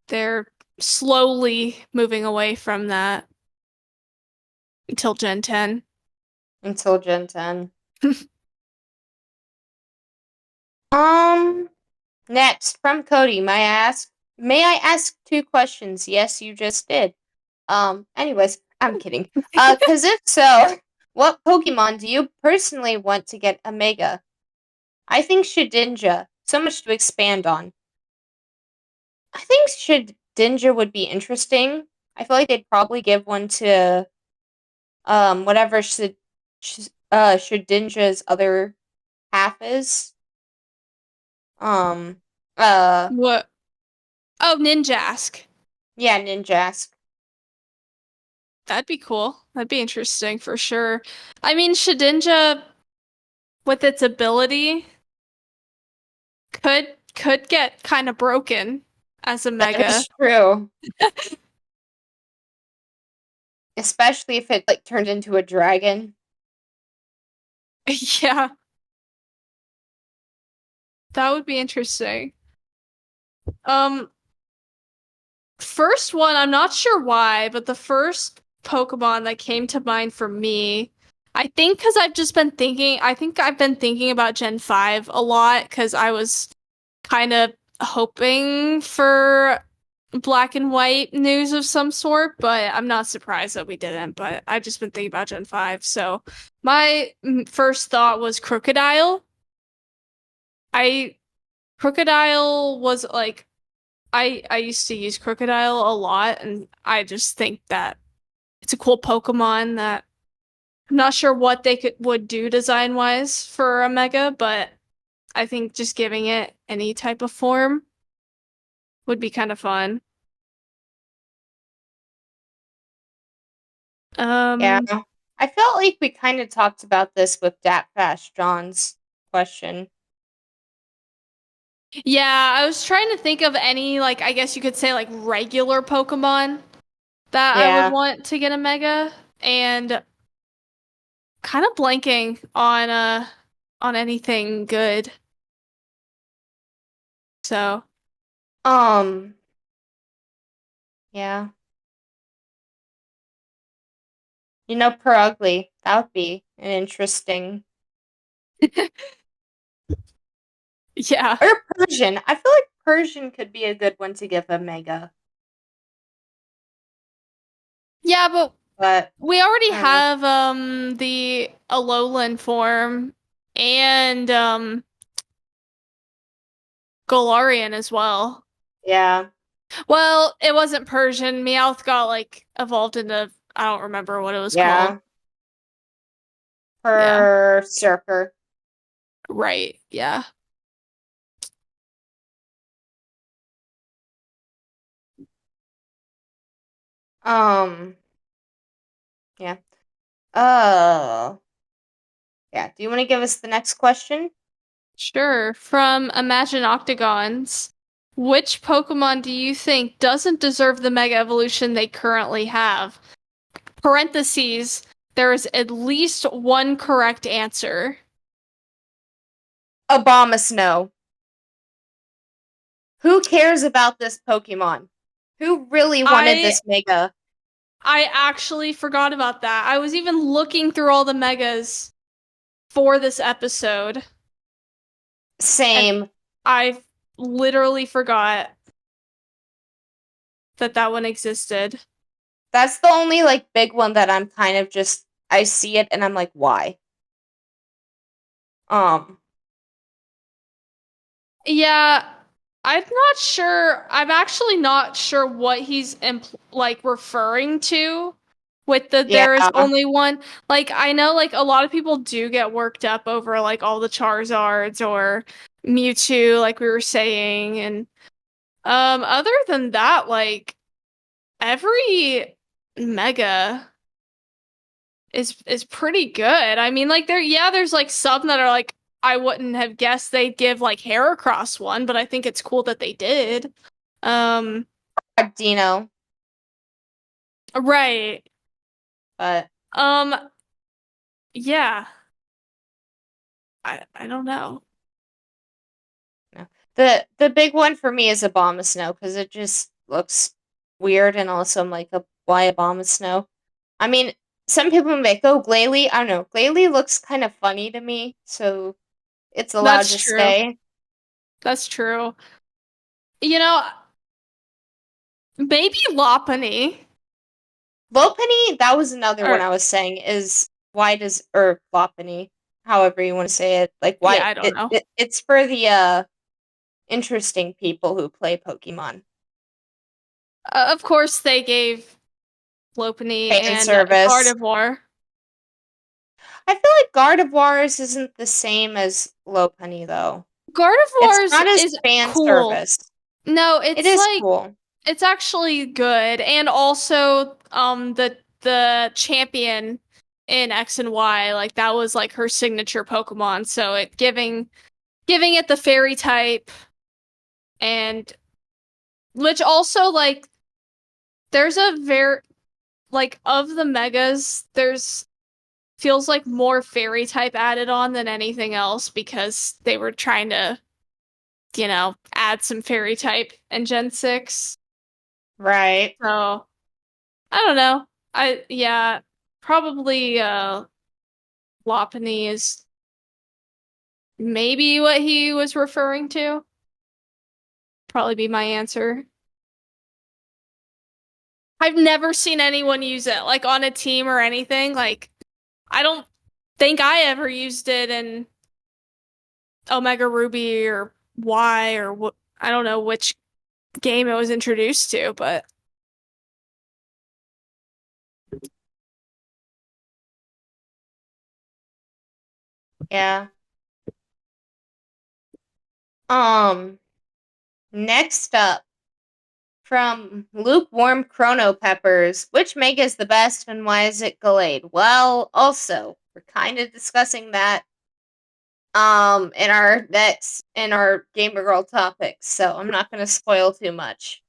they're slowly moving away from that until Gen 10. Until Gen 10. Um, Next from Cody, may I ask two questions? Yes, you just did. Anyways, I'm kidding. Cause if so, what Pokemon do you personally want to get a Mega? I think Shedinja. So much to expand on. I think Shedinja would be interesting. I feel like they'd probably give one to whatever Shedinja's other half is. Um uh What? Oh, Ninjask. yeah, Ninjask. That'd be cool. That'd be interesting for sure. I mean, Shedinja, with its ability, could get kind of broken as a That Mega. is true. Especially if it like turned into a dragon. Yeah, that would be interesting. Um, First one, I'm not sure why, but the first Pokemon that came to mind for me, I think because I think I've been thinking about Gen 5 a lot because I was kind of hoping for black and white news of some sort, but I'm not surprised that we didn't. But I've just been thinking about Gen 5. So my first thought was Crocodile. I Crocodile was like I used to use Crocodile a lot, and I just think that it's a cool Pokemon that I'm not sure what they would do design wise for a Mega, but I think just giving it any type of form would be kind of fun. Yeah. Um, I felt like we kind of talked about this with Dat Fast John's question. yeah, I was trying to think of any, like, I guess you could say, like, regular Pokemon that I would Yeah. want to get a Mega, and kind of blanking on anything good. So, Um, yeah. Perugly. That would be an interesting. yeah. Or Persian. I feel like Persian could be a good one to give a mega. Yeah, but But we already I don't know. have the Alolan form and Galarian as well. Yeah. Well, it wasn't Persian. Meowth got like evolved into I don't remember what it was called. Yeah. Yeah. Berserker. Right. Yeah. Um, yeah. Uh, yeah. Do you want to give us the next question? Sure. From Imagine Octagons, which Pokemon do you think doesn't deserve the Mega Evolution they currently have? Parentheses, there is at least one correct answer. Abomasnow. Who cares about this Pokemon? Who really wanted I this mega? I actually forgot about that. I was even looking through all the megas for this episode, and Same. I literally forgot that that one existed. That's the only like big one that I'm kind of just I see it and I'm like, why? Um, Yeah, I'm not sure. I'm actually not sure what he's like referring to with the yeah, there is only one. Like I know like a lot of people do get worked up over like all the Charizards or Mewtwo like we were saying and other than that like every mega is pretty good. I mean like there's like some that are like I wouldn't have guessed they'd give like Heracross one, but I think it's cool that they did. Um Dino, right. but Um yeah, I don't know. no. The big one for me is Abomasnow because it just looks weird and also I'm like, why Abomasnow? I mean, some people make oh Glalie. I don't know. Glalie looks kind of funny to me, so it's allowed That's to true. stay. That's true. You know, maybe Lopunny Lopunny, that was another one or I was saying is why does or Lopunny, however you want to say it, like yeah, why I don't know. it's for the interesting people who play Pokemon. Of course they gave Lopunny Fan and service. Gardevoir. I feel like Gardevoirs isn't the same as Lopunny though. It's Gardevoir's not as is fan cool. service. No, It it's is like cool. it's actually good, and also the champion in X and Y, like that was like her signature Pokemon, so it giving it the fairy type, and which also like there's a very like of the megas, there's feels like more fairy type added on than anything else because they were trying to, add some fairy type in Gen 6. Right. So I don't know. Yeah, probably Lopunny is maybe what he was referring to. Probably be my answer. I've never seen anyone use it, like on a team or anything. Like, I don't think I ever used it in Omega Ruby or Y or what. I don't know which game it was introduced to, but Yeah. Um, Next up, from Lukewarm Chrono Peppers, which Mega is the best and why is it Gallade? Well, also, we're kind of discussing that in our Gamer Girl topics, so I'm not gonna spoil too much.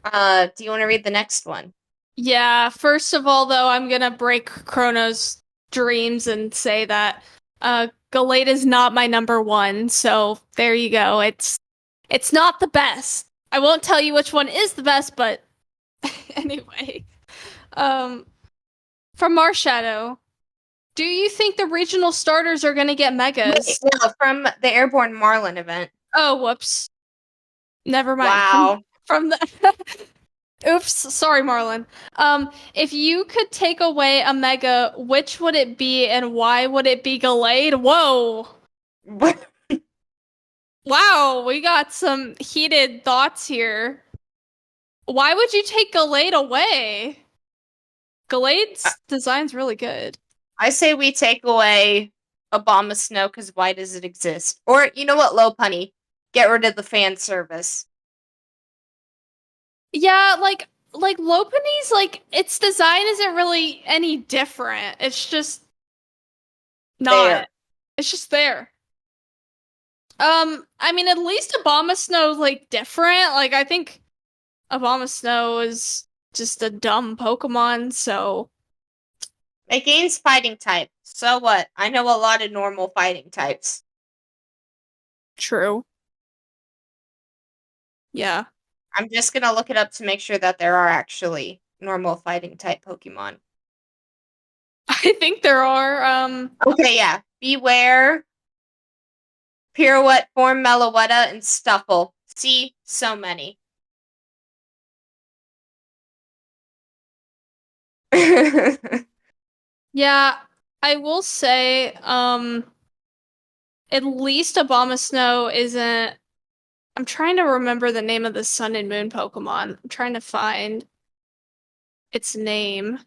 Do you want to read the next one? yeah. First of all, though, I'm gonna break Chrono's dreams and say that Gallade is not my number one. So there you go. It's not the best. I won't tell you which one is the best, but anyway. Um, from Marshadow, do you think the regional starters are gonna get megas? Wait, no, from the Airborne Marlin event. Oh, whoops. Never mind. Wow. From the Oops, sorry, Marlon. If you could take away a mega, which would it be and why would it be Gallade? Whoa. Wow, we got some heated thoughts here. Why would you take Gallade away? Gallade's design's really good. I say we take away Abomasnow because why does it exist? Or you know what, Lopunny, get rid of the fan service. Yeah, like Lopunny's like its design isn't really any different. It's just not. There. It's just there. I mean, at least Abomasnow's like different. Like, I think Abomasnow is just a dumb Pokemon, so It gains fighting type. So what? I know a lot of normal fighting types. true. Yeah. I'm just gonna look it up to make sure that there are actually normal fighting type Pokemon. I think there are, Okay, yeah. Beware, Pirouette, Form, Meloetta, and Stuffle. See? So many. yeah, I will say, at least Abomasnow isn't. I'm trying to remember the name of the Sun and Moon Pokemon. I'm trying to find its name.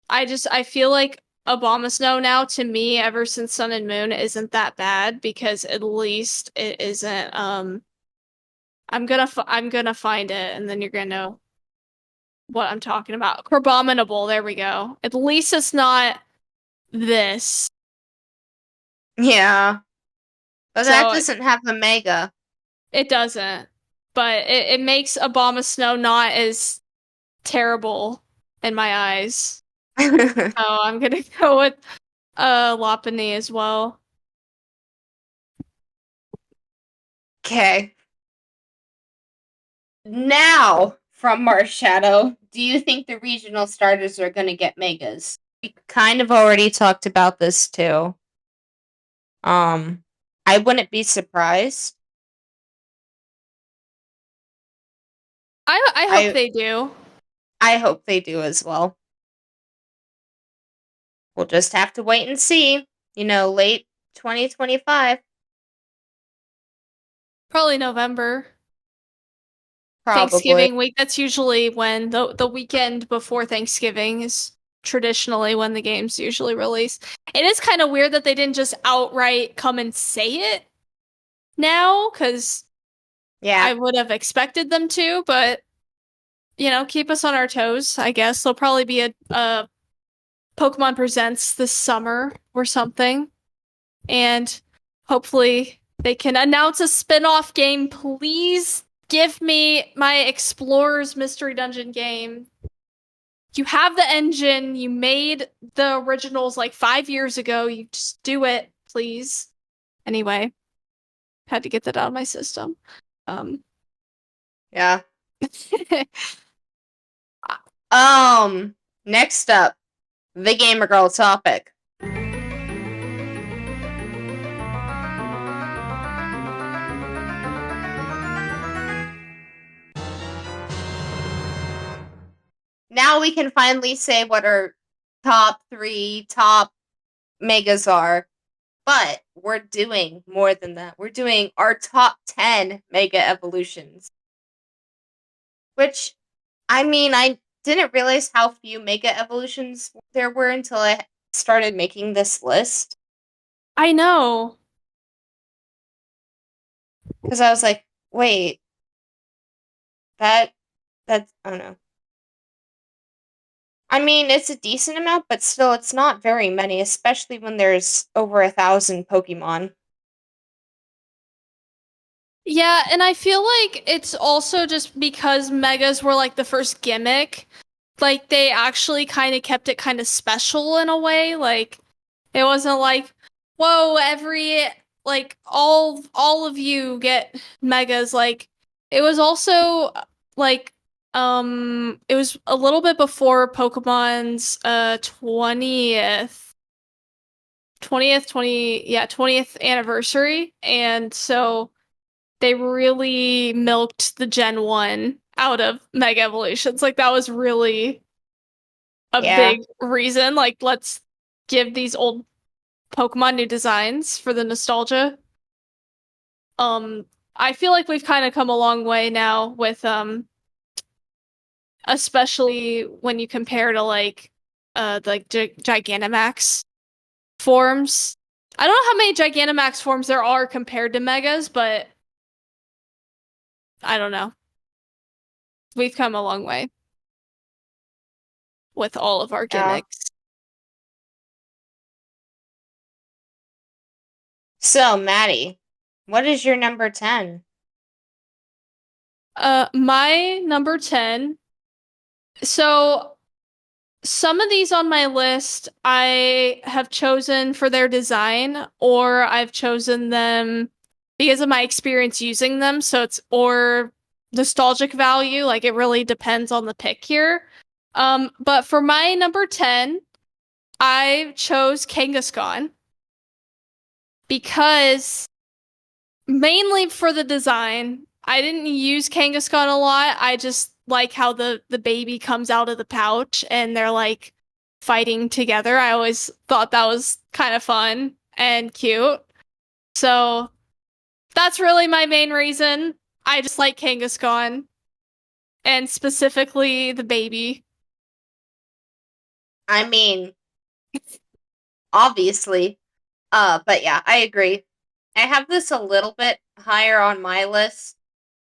I feel like Abomasnow now to me ever since Sun and Moon isn't that bad because at least it isn't I'm gonna find it and then you're gonna know what I'm talking about. Crabominable, there we go. At least it's not this. Yeah. But So that doesn't have a Mega. it doesn't. But it makes Abomasnow not as terrible in my eyes. So I'm gonna go with Lopunny as well. Okay. Now, from Marshadow, do you think the regional starters are going to get Megas? We kind of already talked about this too. I wouldn't be surprised. I hope they do. I hope they do as well. We'll just have to wait and see. Late 2025. Probably November. Probably. Thanksgiving week. That's usually when the weekend before Thanksgiving is traditionally when the games usually release. It is kind of weird that they didn't just outright come and say it now, because Yeah. I would have expected them to, but keep us on our toes, I guess. There'll probably be a Pokemon Presents this summer or something. And hopefully they can announce a spin-off game. Please give me my Explorers Mystery Dungeon game. You have the engine. You made the originals like 5 years ago. You just do it, please. Anyway, had to get that out of my system. Yeah. Next up, the Gamer Girl topic. now we can finally say what our top 3 top megas are. But we're doing more than that. We're doing our top 10 mega evolutions. Which, I mean, I didn't realize how few mega evolutions there were until I started making this list. I know. Because I was like, wait, that, I don't know. I mean, it's a decent amount, but still, it's not very many, especially when there's over 1,000 Pokemon. Yeah, and I feel like it's also just because megas were like the first gimmick, like they actually kind of kept it kind of special in a way. Like it wasn't like, whoa, every like all of you get megas. Like it was also like it was a little bit before Pokemon's 20th anniversary, and so they really milked the Gen 1 out of Mega Evolutions. Like that was really a Yeah. big reason. Like let's give these old Pokemon new designs for the nostalgia. Um I feel like we've kind of come a long way now with especially when you compare to like Gigantamax forms. I don't know how many Gigantamax forms there are compared to Megas, but I don't know. We've come a long way with all of our Yeah. gimmicks. So, Maddie, what is your number 10? My number 10. So some of these on my list I have chosen for their design, or I've chosen them because of my experience using them. So it's or nostalgic value. Like it really depends on the pick here. But for my number 10, I chose Kangaskhan because mainly for the design. I didn't use Kangaskhan a lot. I just like how the baby comes out of the pouch and they're like fighting together. I always thought that was kind of fun and cute. So that's really my main reason. I just like Kangaskhan and specifically the baby. I mean, obviously. But yeah, I agree. I have this a little bit higher on my list.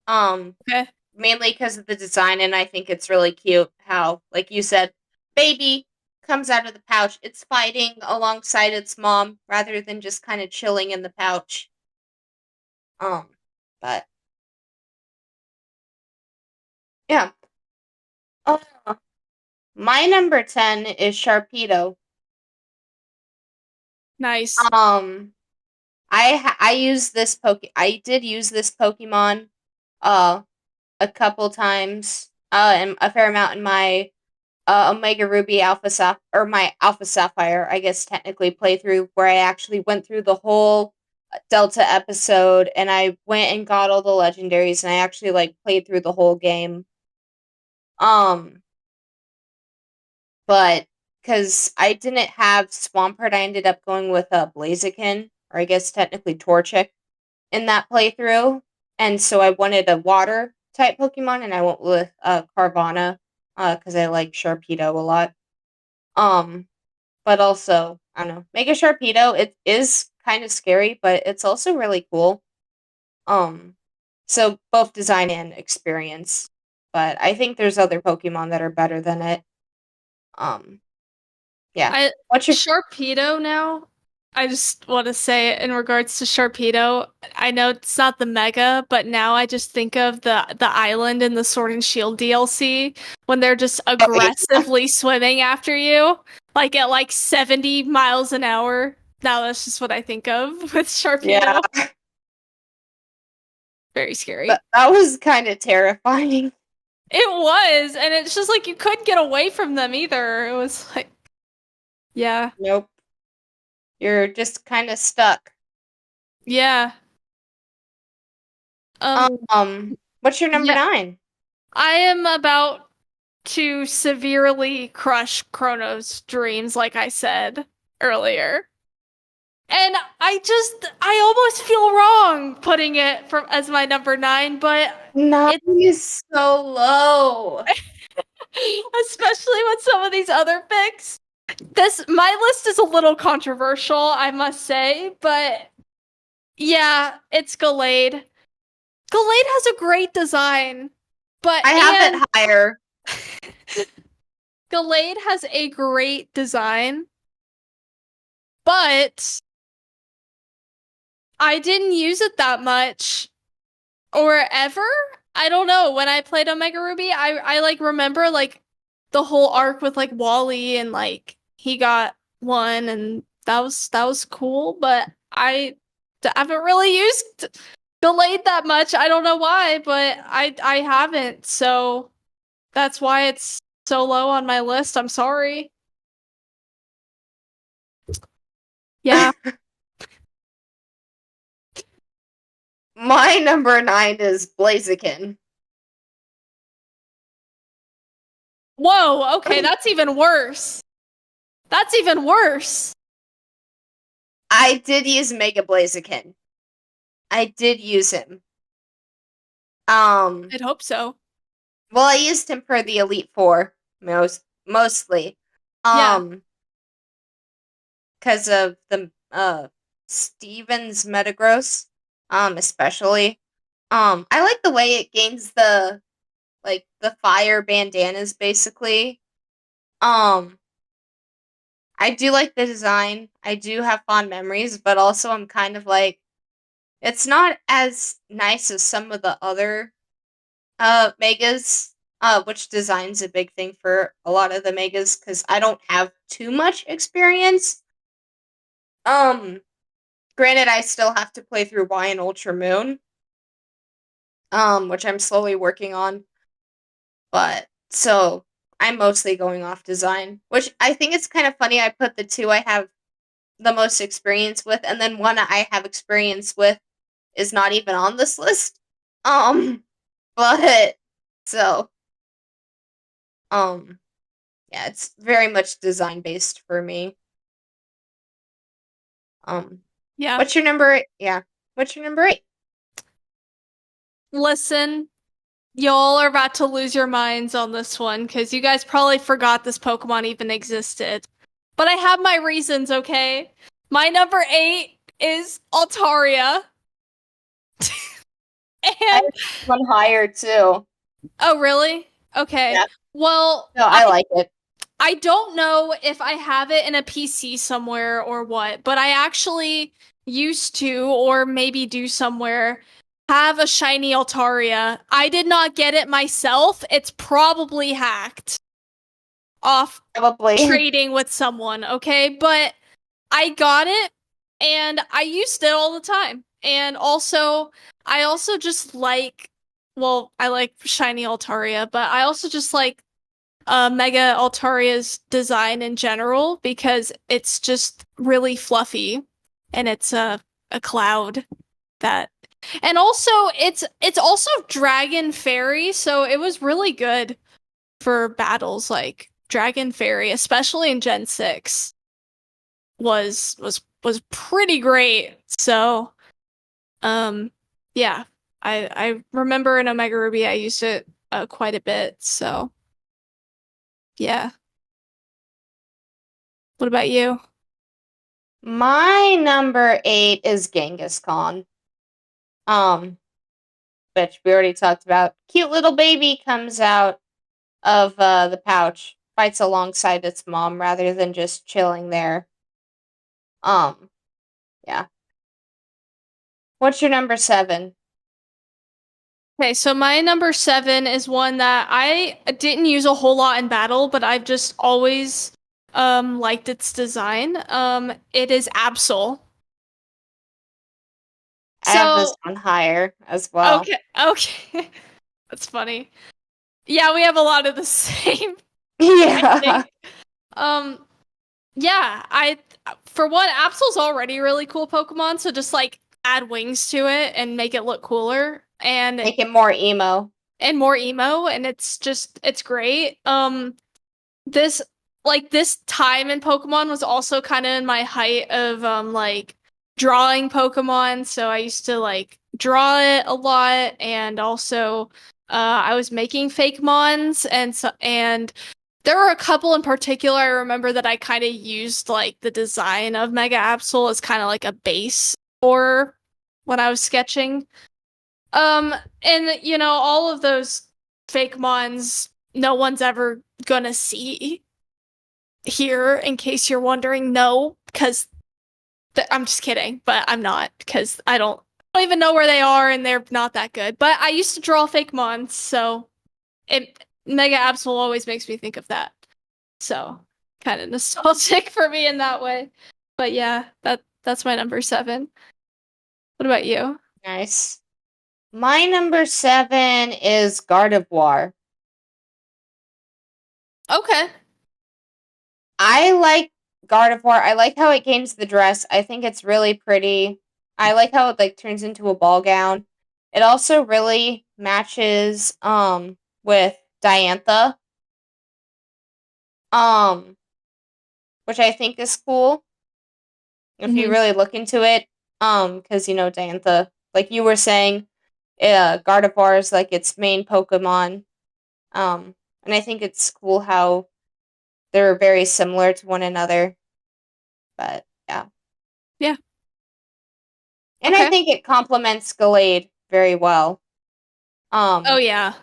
Um, Okay. Mainly because of the design, and I think it's really cute how, like you said, baby comes out of the pouch. It's fighting alongside its mom rather than just kind of chilling in the pouch. Um, but yeah. Oh, my number 10 is Sharpedo. Nice. Um, I use this I did use this Pokemon uh a couple times and a fair amount in my Omega Ruby Alpha or my Alpha Sapphire, I guess technically playthrough, where I actually went through the whole Delta episode and I went and got all the legendaries and I actually like played through the whole game. Um, but because I didn't have Swampert, I ended up going with a Blaziken, or I guess technically Torchic, in that playthrough, and so I wanted a water type Pokemon, and I went with Carvana, because I like Sharpedo a lot. Um, but also, I don't know, Mega Sharpedo, it is kind of scary, but it's also really cool. Um, so both design and experience. But I think there's other Pokemon that are better than it. Um, yeah. I What's your Sharpedo now. I just want to say in regards to Sharpedo, I know it's not the mega, but now I just think of the island in the Sword and Shield DLC when they're just Oh yeah. aggressively swimming after you, like at like 70 miles an hour. Now that's just what I think of with Yeah. Sharpedo. Very scary. That was kind of terrifying. It was, and it's just like you couldn't get away from them either. It was like, yeah, Nope. You're just kind of stuck. yeah. Um, What's your number yeah. 9? I am about to severely crush Chrono's dreams, like I said earlier. And I almost feel wrong putting it from as my number 9, but Nine it's is so low. especially with some of these other picks. My list is a little controversial, I must say, but yeah, it's Gallade. Gallade has a great design, but I have it higher. Gallade has a great design, but I didn't use it that much or ever. I don't know. When I played Omega Ruby, I like remember like the whole arc with like Wally and like he got one and that was cool, but haven't really used Delayed that much. I don't know why, but I haven't. So that's why it's so low on my list. I'm sorry. Yeah. My number 9 is Blaziken. Whoa, okay, that's even worse. That's even worse. I did use Mega Blaziken. I did use him. I'd hope so. Well, I used him for the Elite Four mostly. Yeah. Because of the Stevens Metagross, especially. I like the way it gains the fire bandanas basically. I do like the design. I do have fond memories, but also I'm kind of like it's not as nice as some of the other megas, which design's a big thing for a lot of the megas because I don't have too much experience. Granted, I still have to play through Y and Ultra Moon, which I'm slowly working on. But so I'm mostly going off design, which I think it's kind of funny. I put the two I have the most experience with, and then one I have experience with is not even on this list. But so um, yeah, it's very much design based for me. Um, Yeah. what's your number? Yeah, what's your number 8? Listen, y'all are about to lose your minds on this one because you guys probably forgot this Pokemon even existed. But I have my reasons, okay? My number 8 is Altaria. I And have one higher too. oh, really? Okay. Yeah, Well, no, I like it. I don't know if I have it in a PC somewhere or what, but I actually used to, or maybe do somewhere, have a shiny Altaria. I did not get it myself. It's probably hacked off Probably. trading with someone, okay? But I got it and I used it all the time. And also, I also just like, well, I like shiny Altaria, but I also just like Mega Altaria's design in general because it's just really fluffy and it's a cloud that and also it's also Dragon Fairy, so it was really good for battles like Dragon Fairy, especially in Gen 6 was pretty great. So yeah, I remember in Omega Ruby I used it quite a bit, so yeah. What about you? My number 8 is Genghis Khan. Um, which we already talked about. Cute little baby comes out of the pouch, fights alongside its mom rather than just chilling there. Um, yeah. What's your number 7? Okay, so my number 7 is one that I didn't use a whole lot in battle, but I've just always liked its design. It is Absol. I have this So, one higher as well. okay, okay. That's funny. Yeah, we have a lot of the same, I Yeah. think. Um, yeah, I for one, Absol's already a really cool Pokemon, so just like add wings to it and make it look cooler. And Make it more emo. and more emo, and it's great. This this time in Pokemon was also kind of in my height of like drawing Pokemon, so I used to like draw it a lot, and also I was making fake mons, and there were a couple in particular I remember that I kind of used like the design of Mega Absol as kind of like a base for when I was sketching. And you know, all of those fake mons no one's ever gonna see here, in case you're wondering. No, because I'm just kidding, but I'm not, because I don't even know where they are, and they're not that good. But I used to draw fake mons, so Mega Absol always makes me think of that. So kind of nostalgic for me in that way. But yeah, that's my number 7. What about you? Nice. My number 7 is Gardevoir. Okay. I like Gardevoir. I like how it gains the dress. I think it's really pretty. I like how it like turns into a ball gown. It also really matches with Diantha. Um which I think is cool if you Hmm. really look into it. Cuz you know Diantha, like you were saying, Gardevoir is like its main Pokemon. And I think it's cool how they're very similar to one another. But yeah. Yeah. And I Okay. think it complements Gallade very well. Oh Um, yeah.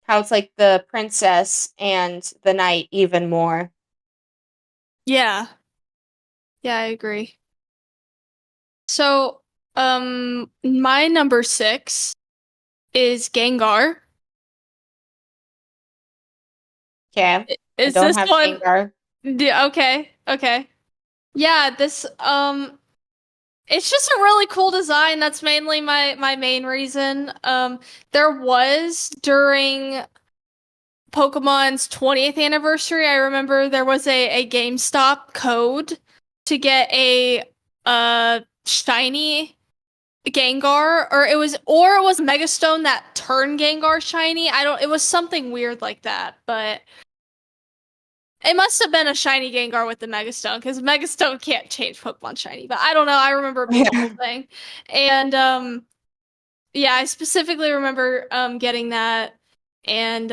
how it's like the princess and the knight even more. Yeah. Yeah, I agree. So, my number 6 is Gengar. Okay. I Is don't this have one? Gengar. Yeah, okay. Okay. Yeah, this it's just a really cool design. That's mainly my main reason. There was during Pokemon's 20th anniversary, I remember there was a GameStop code to get a shiny Gengar, or it was Megastone that turned Gengar shiny. I don't It was something weird like that, but it must have been a shiny Gengar with the Megastone, because Megastone can't change Pokemon shiny. But I don't know. I remember it being a whole Yeah. thing. And yeah, I specifically remember getting that. And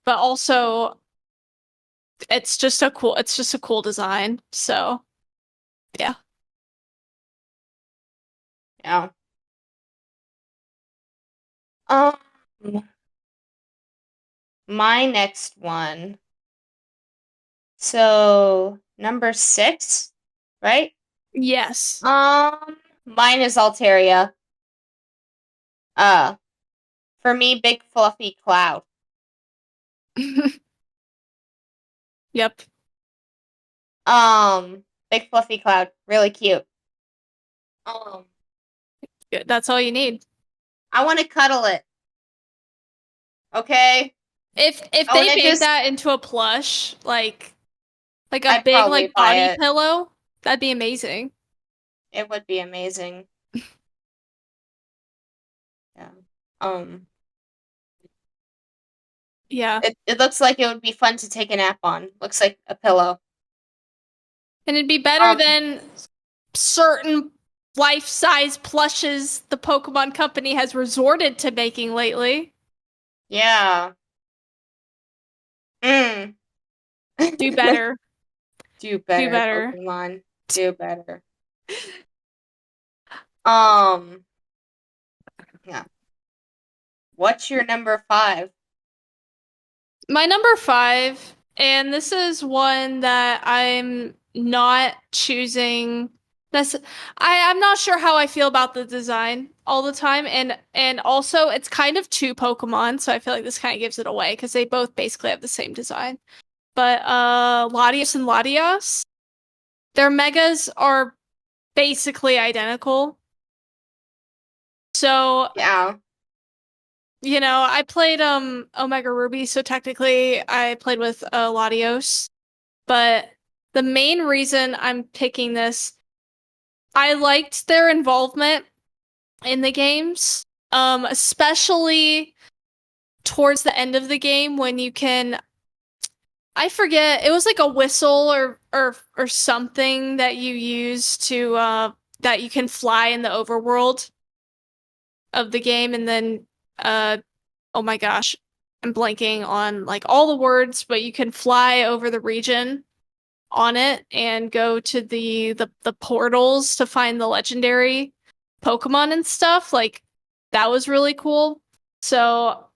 but also it's just a cool design. So yeah. Yeah. Um, my next one. So number 6, right? Yes. Mine is Altaria. Uh, for me, big fluffy cloud. Yep. Big fluffy cloud, really cute. Um, Good. That's all you need. I want to cuddle it. Okay, If I want they to made just. that into a plush, like a I'd big probably like buy body it. pillow, that'd be amazing. It would be amazing. Yeah. Um, Yeah. it looks like it would be fun to take a nap on. Looks like a pillow. And it'd be better Um, than certain life-size plushes the Pokemon Company has resorted to making lately. yeah. Mm. Do better. Do Do better, better. Pokemon. Do better. Um, yeah. What's your number 5? My number 5, and this is one that I'm not choosing. I'm not sure how I feel about the design all the time, and also it's kind of two Pokemon, so I feel like this kind of gives it away because they both basically have the same design. But Latios and Latias, their megas are basically identical. So, Yeah. you know, I played Omega Ruby, so technically I played with Latios. But the main reason I'm picking this, I liked their involvement in the games. Especially towards the end of the game when you can I forget, it was like a whistle or something that you use to that you can fly in the overworld of the game and then uh oh my gosh, I'm blanking on like all the words, but you can fly over the region on it and go to the portals to find the legendary Pokemon and stuff. Like that was really cool. So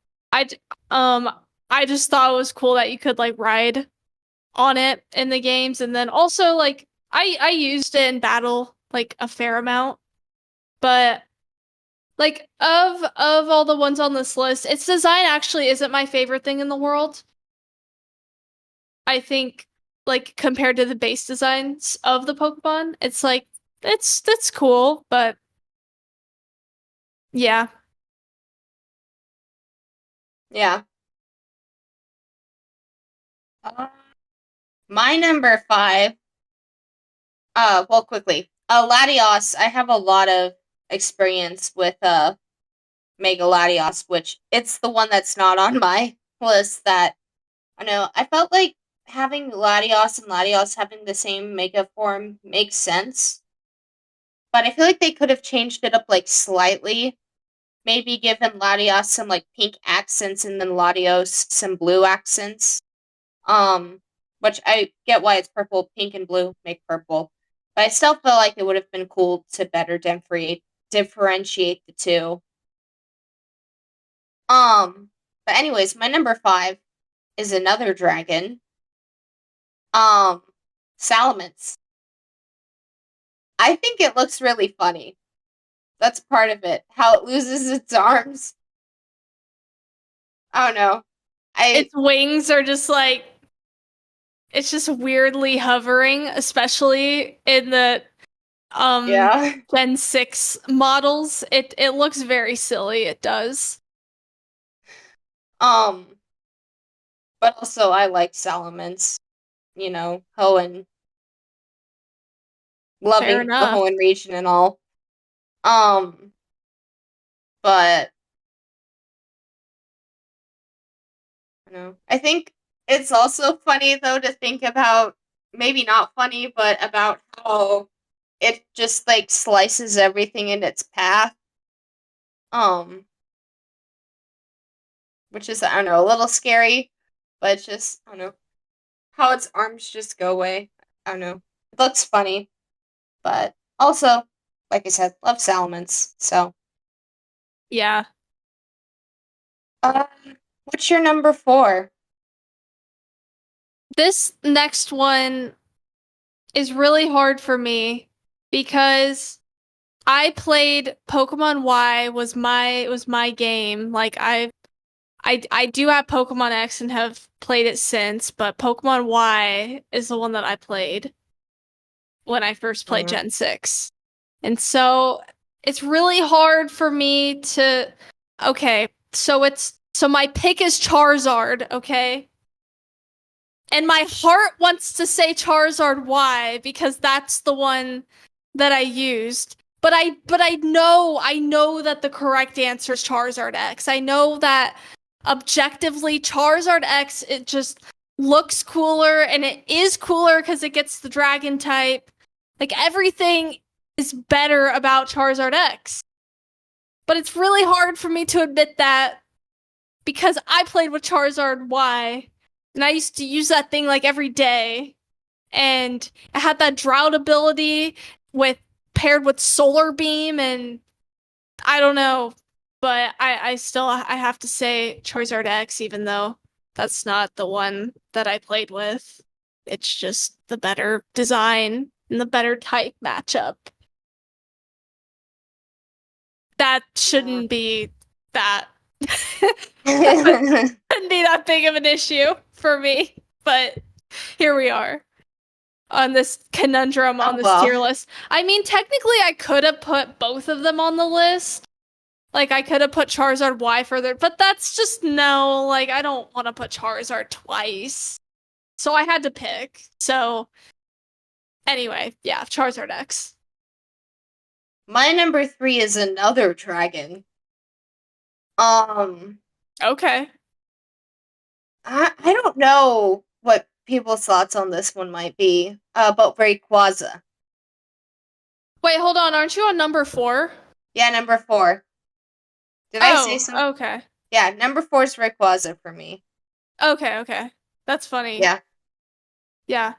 um I just thought it was cool that you could like ride on it in the games and then also like I used it in battle like a fair amount. But like of all the ones on this list, its design actually isn't my favorite thing in the world. I think like compared to the base designs of the Pokemon, it's like it's cool, but yeah. Yeah. Uh, my number five. Well, quickly. Latios. I have a lot of experience with Mega Latios, which it's the one that's not on my list. That I know. I felt like having Latios and Latios having the same Mega form makes sense, but I feel like they could have changed it up like slightly. Maybe given Latios some like pink accents and then Latios some blue accents. Um, which I get why it's purple, pink and blue make purple. But I still feel like it would have been cool to better differentiate the two. Um, but anyways, my number five is another dragon. Um, Salamence. I think it looks really funny. That's part of it. How it loses its arms. I don't know. I Its wings are just like it's just weirdly hovering, especially in the um yeah. Gen 6 models. It looks very silly, it does. Um, but also I like Salamence. You know, Hoenn, Fair loving the enough. Hoenn region and all. Um, but you know, I think it's also funny though to think about maybe not funny, but about how it just like slices everything in its path. Um, which is I don't know, a little scary, but it's just I don't know how its arms just go away. I don't know. It looks funny, but also, like I said, love Salamence. So, Yeah. uh, what's your number four? This next one is really hard for me because I played Pokemon Y was my game. Like I do have Pokemon X and have played it since, but Pokemon Y is the one that I played when I first played Mm, Gen 6. And so it's really hard for me to okay, so my pick is Charizard, okay? And my heart wants to say Charizard Y because that's the one that I used. But I know that the correct answer is Charizard X. I know that objectively Charizard X it just looks cooler and it is cooler because it gets the dragon type. Like everything is better about Charizard X. But it's really hard for me to admit that because I played with Charizard Y and I used to use that thing like every day. And it had that drought ability with paired with solar beam and I don't know, but I have to say Charizard X even though that's not the one that I played with. It's just the better design and the better type matchup. That yeah. shouldn't be that that shouldn't be that big of an issue for me. But here we are on this conundrum on Oh this well. tier list. I mean, technically, I could have put both of them on the list. Like, I could have put Charizard Y further, but that's just no. Like, I don't want to put Charizard twice. So I had to pick. So, anyway, yeah, Charizard X. My number three is another dragon. Um, Okay. I don't know what people's thoughts on this one might be about Rayquaza. Wait, hold on. Aren't you on number 4? Yeah, number 4. Did I say Oh, something? okay. Yeah, number 4 is Rayquaza for me. Okay, okay. That's funny. Yeah. Yeah.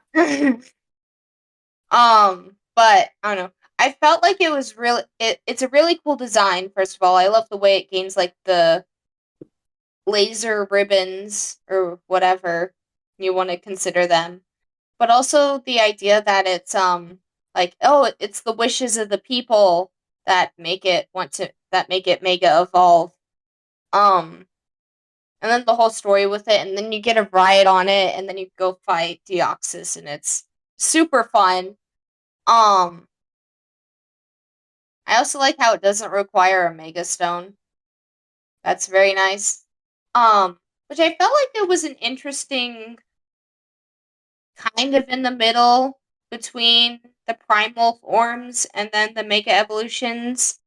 But I don't know. I felt like it was really it's a really cool design, first of all. I love the way it gains like the laser ribbons or whatever you want to consider them. But also the idea that it's like, oh, it's the wishes of the people that make it mega evolve. Um and then the whole story with it, and then you get a riot on it, and then you go fight Deoxys, and it's super fun. Um I also like how it doesn't require a Mega Stone. That's very nice. Which I felt like it was an interesting kind of in the middle between the primal forms and then the Mega Evolutions.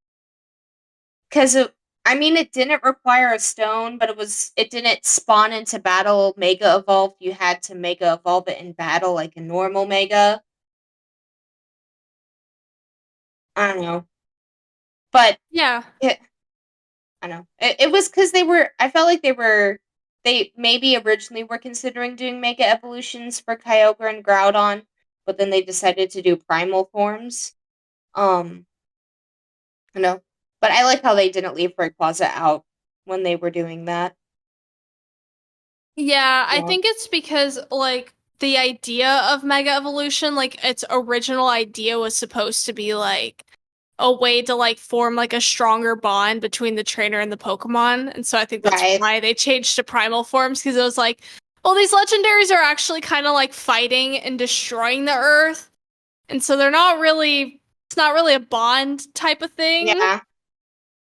Because I mean, it didn't require a stone, but it didn't spawn into battle Mega Evolve. You had to Mega Evolve it in battle like a normal Mega. I don't know. But Yeah. it, I know. It was because I felt like they maybe originally were considering doing Mega Evolutions for Kyogre and Groudon, but then they decided to do Primal forms. Um, I know. But I like how they didn't leave Rayquaza out when they were doing that. Yeah, I Yeah. think it's because like the idea of Mega Evolution, like its original idea was supposed to be like a way to like form like a stronger bond between the trainer and the Pokemon. And so I think that's Right. why they changed to primal forms because it was like, well, these legendaries are actually kind of like fighting and destroying the earth. And so it's not really a bond type of thing. Yeah.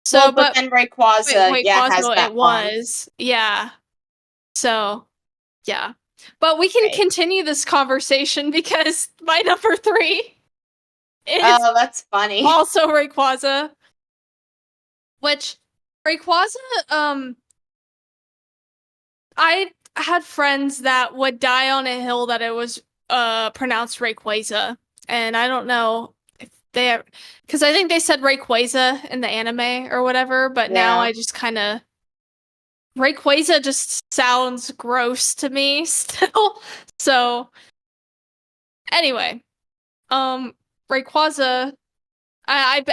So, Well, but but then Rayquaza, wait, yeah, has Quasmo, it that bond. was. Yeah. So, yeah. But we can Right. continue this conversation because my number 3 is Oh, that's funny. also Rayquaza, which Rayquaza, um, I had friends that would die on a hill that it was pronounced Rayquaza, and I don't know if they because I think they said Rayquaza in the anime or whatever, but now Yeah. I just kind of Rayquaza just sounds gross to me still. So anyway, Rayquaza, I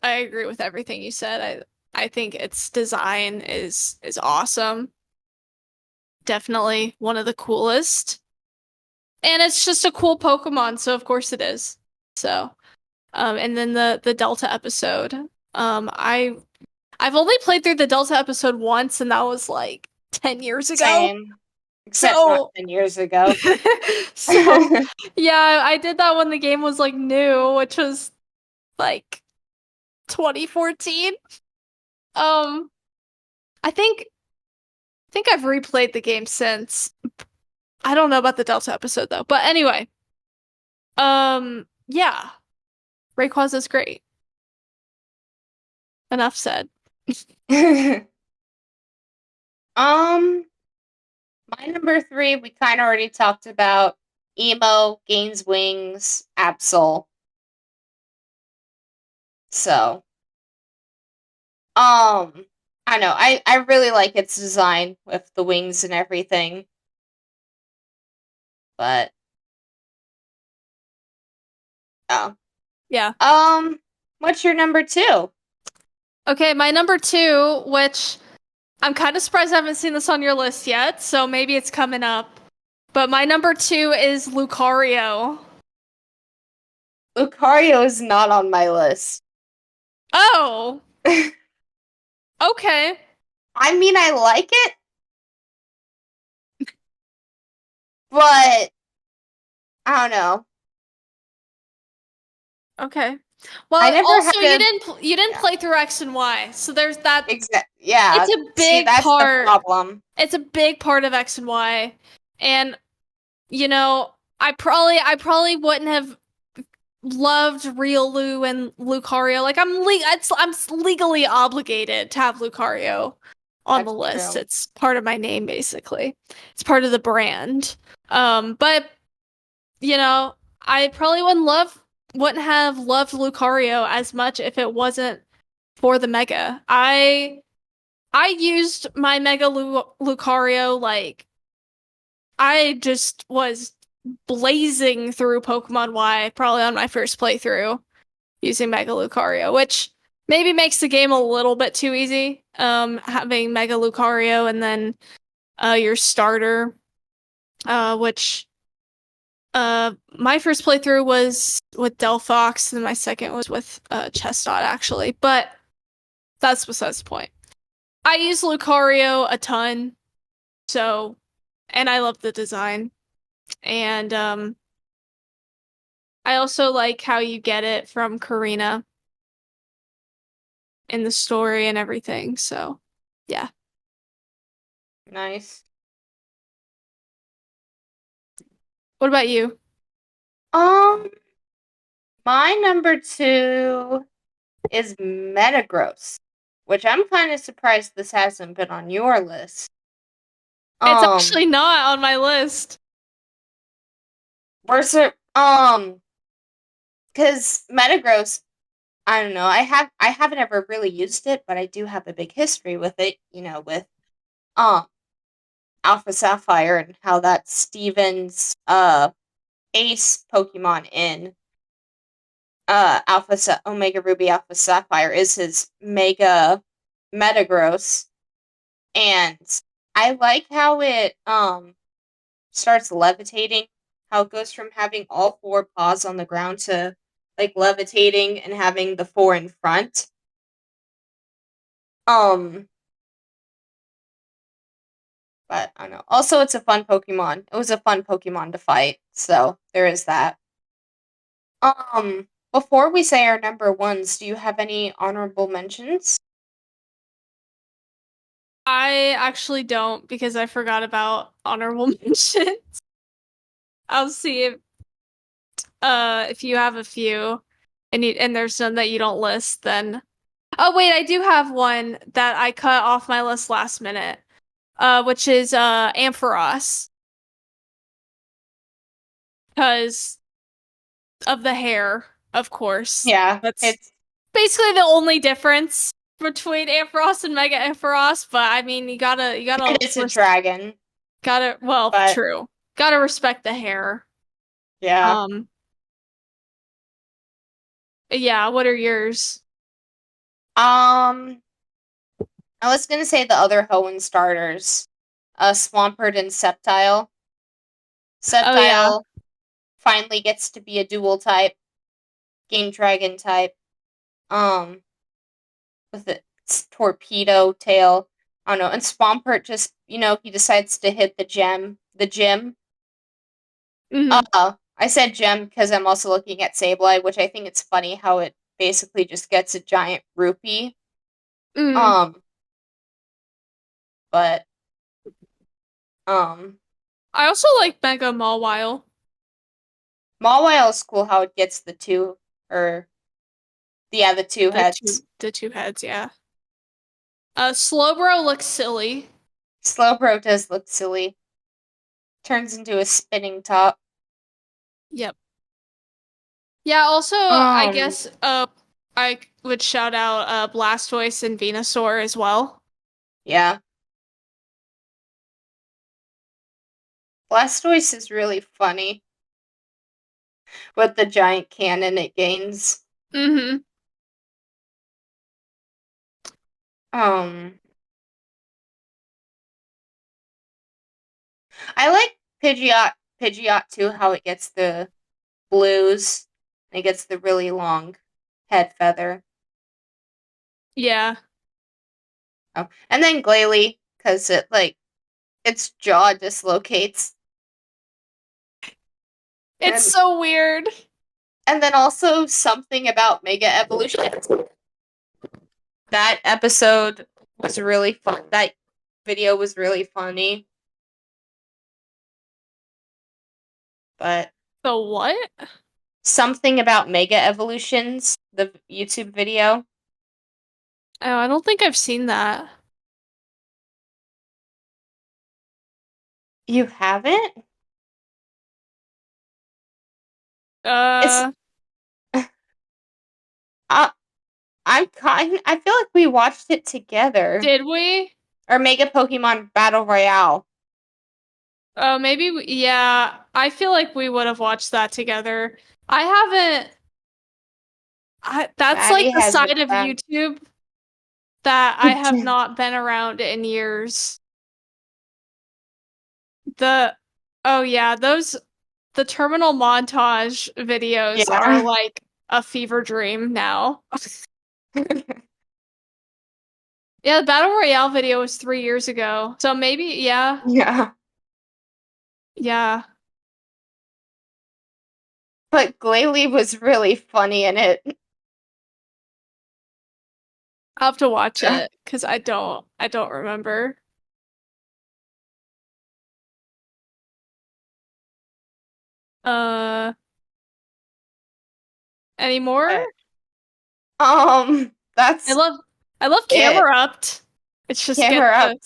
agree with everything you said. I think its design is awesome. Definitely one of the coolest. And it's just a cool Pokemon, so of course it is. So, and then the Delta episode. I've only played through the Delta episode once, and that was like 10 years ago. Same. Except not So, 10 years ago. so yeah, I did that when the game was like new, which was like 2014. Um, I think I've replayed the game since. I don't know about the Delta episode though. But anyway, yeah, Rayquaza's great. Enough said. um, my number 3, we kind of already talked about. Emo gains wings, Absol. So, I know. I really like its design with the wings and everything. But oh. Yeah. What's your number 2? Okay, my number 2, which I'm kind of surprised I haven't seen this on your list yet, so maybe it's coming up. But my number 2 is Lucario. Lucario is not on my list. Oh, okay. I mean, I like it, but I don't know. Okay. I Well, never also had a you didn't yeah. play through X and Y, so there's that. Yeah. It's a See, big that's the part. problem. It's a big part of X and Y, and you know, I probably wouldn't have loved Real Lu and Lucario. Like I'm legally obligated to have Lucario. on the That's list. true. It's part of my name, basically. It's part of the brand. But you know, I probably wouldn't have loved Lucario as much if it wasn't for the Mega. I used my Mega Lucario like I just was blazing through Pokemon Y probably on my first playthrough using Mega Lucario, which maybe makes the game a little bit too easy. Having Mega Lucario and then your starter, which my first playthrough was with Delphox, and my second was with Chestnut actually, but that's besides the point. I use Lucario a ton, so and I love the design. And I also like how you get it from Karina in the story and everything. So, yeah. Nice. What about you? Um, my number two is Metagross, which I'm kind of surprised this hasn't been on your list. It's Um, actually not on my list. where's it? Because Metagross, I don't know. I haven't ever really used it, but I do have a big history with it. With um Alpha Sapphire and how that's Steven's ace Pokemon in Omega Ruby Alpha Sapphire is his Mega Metagross, and I like how it starts levitating. How it goes from having all four paws on the ground to like levitating and having the four in front. Um, but I don't know. Also, it's a fun Pokemon. It was a fun Pokemon to fight, so there is that. Before we say our number ones, do you have any honorable mentions? I actually don't because I forgot about honorable mention. I'll see if you have a few and there's none that you don't list, then oh wait, I do have one that I cut off my list last minute. Which is Ampharos. Because of the hair, of course. Yeah, That's it's basically the only difference between Ampharos and Mega Ampharos, but I mean you and gotta it's a dragon, gotta well, but true. Gotta respect the hair. yeah. Um yeah, what are yours? Um, I was gonna say the other Hoenn starters, Swampert and Sceptile. Oh yeah. Sceptile finally gets to be a dual type, game dragon type. Um, with its torpedo tail. I don't know. And Swampert just, he decides to hit the gym. Hmm. I said gem because I'm also looking at Sableye, which I think it's funny how it basically just gets a giant rupee. Hmm. Um, but um, I also like Mega Mawile. Mawile is cool how it gets the two, or yeah, the two heads. The two heads, yeah. Slowbro looks silly. Slowbro does look silly. Turns into a spinning top. Yep. Yeah, also I Um, guess I would shout out Blastoise and Venusaur as well. yeah. Blastoise is really funny with the giant cannon it gains. Mm-hmm. Um, I like Pidgeot too, how it gets the blues and it gets the really long head feather. Yeah. Oh, and then Glalie, because its jaw dislocates. It's And so weird. and then also something about Mega Evolution. That episode was really fun. That video was really funny. But The what? something about Mega Evolutions, the YouTube video. Oh, I don't think I've seen that. You haven't? It's Uh, uh, I feel like we watched it together. did we? Or Mega Pokemon Battle Royale. Oh, maybe yeah. I feel like we would have watched that together. I haven't. That's like Maddie the has it side of back. YouTube that I have not been around in years. The oh yeah, those the terminal montage videos are Yeah. like a fever dream now. Yeah, the Battle Royale video was 3 years ago. So maybe, yeah, Yeah. yeah. But Glalie was really funny in it. I'll have to watch it because I don't remember. Uh, anymore? But, I that's love I love it. Camera Upped. It just Camera up.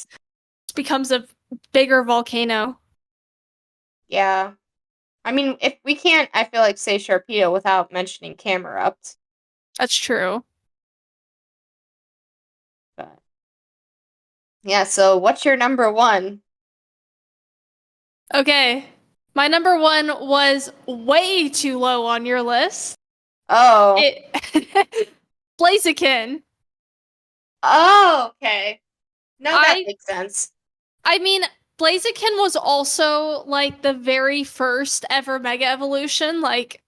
becomes a bigger volcano. Yeah. I mean, if we can't, I feel like say Sharpedo without mentioning camera up. That's true. But yeah, so what's your number one? Okay. My number one was way too low on your list. Oh. It Blaziken. Oh, okay. No, that I makes sense. I mean, Blaziken was also like the very first ever Mega Evolution. Like,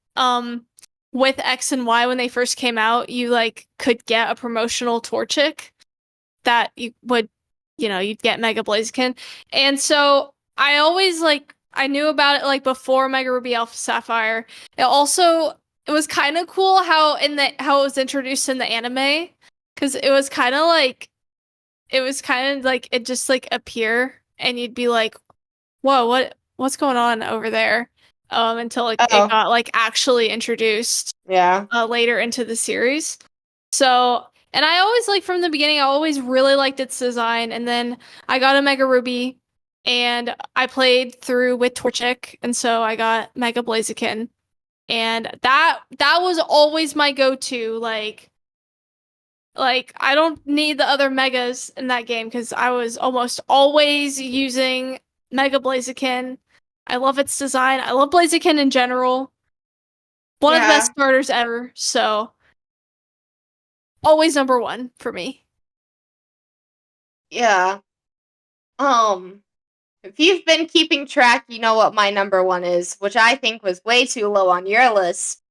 with X and Y when they first came out, you like could get a promotional Torchic that you would, you'd get Mega Blaziken. And so I always like I knew about it like before Mega Ruby Alpha Sapphire. It was kind of cool how it was introduced in the anime because it was kind of like it just like appear and you'd be like, "Whoa, what's going on over there?" Until like it Oh, got like actually introduced yeah. later into the series. So, and I always like from the beginning, I always really liked its design. And then I got a Mega Ruby and I played through with Torchic, and so I got Mega Blaziken. And that was always my go-to. Like I don't need the other megas in that game because I was almost always using Mega Blaziken. I love its design. I love Blaziken in general. One of the best Yeah. starters ever. So always number one for me. Yeah. Um, if you've been keeping track, you know what my number one is, which I think was way too low on your list.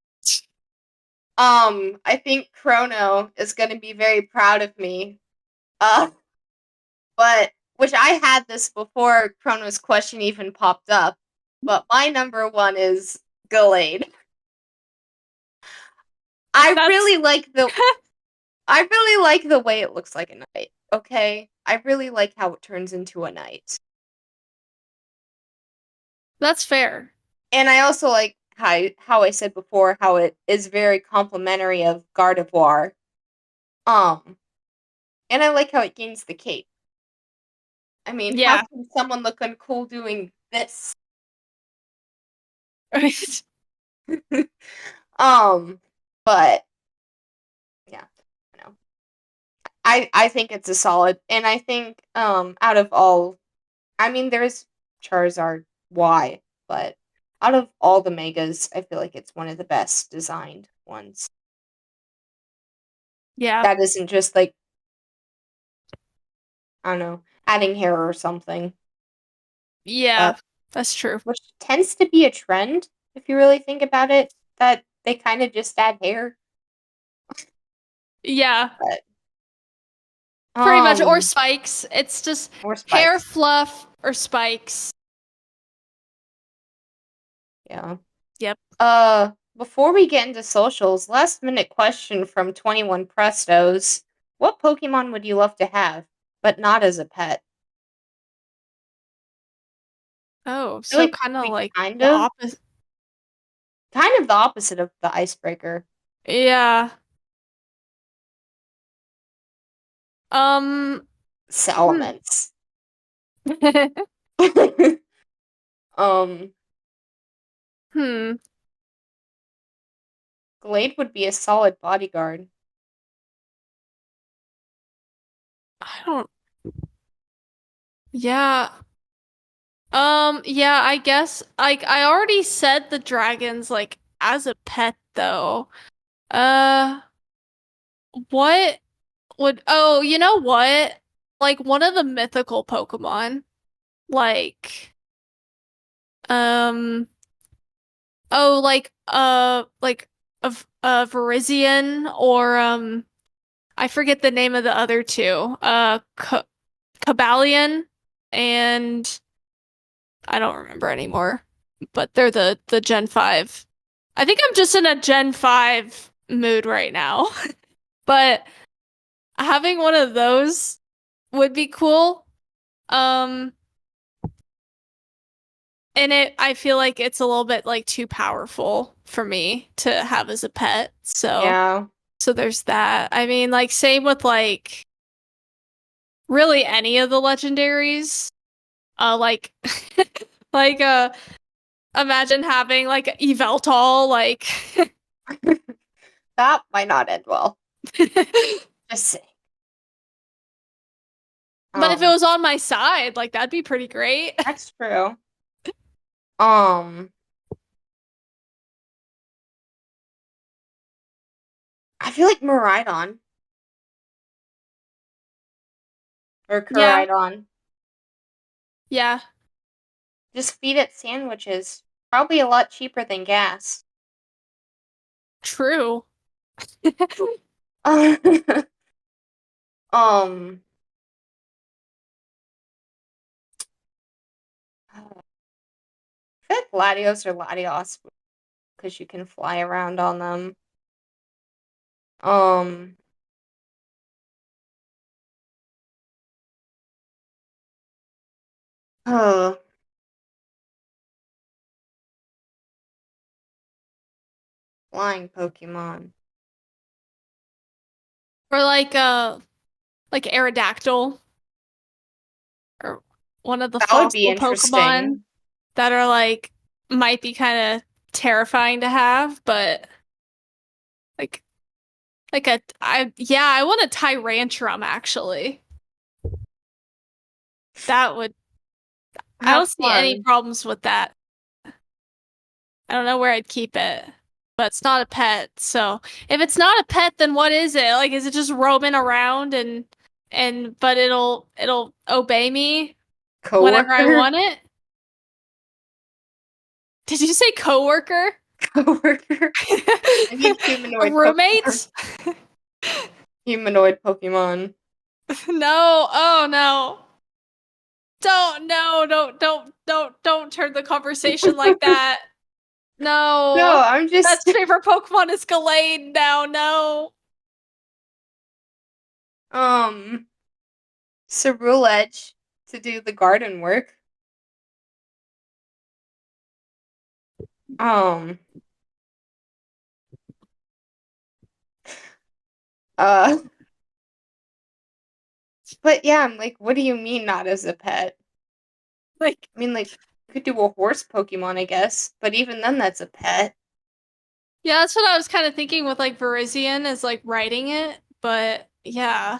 I think Chrono is going to be very proud of me. Uh, but which I had this before Chrono's question even popped up. But my number one is Gallade. I That's really like the I really like the way it looks like a knight. Okay, I really like how it turns into a knight, that's fair. and I also like how I said before how it is very complimentary of Gardevoir. Um, and I like how it gains the cape. I mean, how Yeah. can someone look uncool doing this? um, but yeah, no, I think it's a solid, and I think out of all, I mean, there's Charizard Y, but out of all the megas, I feel like it's one of the best designed ones. Yeah. That isn't just like, I don't know, adding hair or something. Yeah. That's true. Which tends to be a trend if you really think about it. That they kind of just add hair, Yeah. but Pretty much. Or spikes. It's just more hair spikes. fluff or spikes. Yeah. Yep. Before we get into socials, last minute question from 21 Prestos. What Pokemon would you love to have, but not as a pet? Oh, I feel so like kind of we like the opposite. kind of the opposite of the icebreaker. Yeah. Um, hmm. Salamence. Um, Hmm. Glade would be a solid bodyguard. I don't. Yeah. Yeah, I guess like I already said the dragons like as a pet though. Uh, what would oh, you know what? Like one of the mythical Pokemon, like um oh like a Virizion or I forget the name of the other two. Cabalion and I don't remember anymore. But they're the Gen 5. I think I'm just in a Gen 5 mood right now. But having one of those would be cool. Um, and I feel like it's a little bit like too powerful for me to have as a pet. Yeah. So there's that. I mean, like same with like really any of the legendaries. Like like imagine having like Yveltal like That might not end well. Just saying. But if it was on my side, like that'd be pretty great. That's true. Um, I feel like Miraidon or Yeah, Coridon. yeah, Just feed it sandwiches. Probably a lot cheaper than gas. true. um, I feel like Latios or Latios because you can fly around on them. Um, oh, flying Pokemon. Or like Aerodactyl or one of the That would be fossil Pokemon interesting. that are like might be kind of terrifying to have, but like like a I yeah, I want a Tyrantrum actually. That would I Have don't see any fun. problems with that. I don't know where I'd keep it, but it's not a pet. So if it's not a pet, then what is it? Like, is it just roaming around and but it'll obey me whenever I Coworker? want it? Did you say coworker? Coworker? I mean A humanoid Pokemon. roommate? Humanoid Pokemon. No. Oh no. Don't no, don't turn the conversation like that. No, No. I'm That's just favorite Pokemon is Gallade now. No. um Ceruledge to do the garden work. Um uh but yeah, I'm like, what do you mean not as a pet? Like I mean like you could do a horse Pokemon, I guess, but even then that's a pet. yeah, that's what I was kind of thinking with like Virizion is like writing it, but yeah,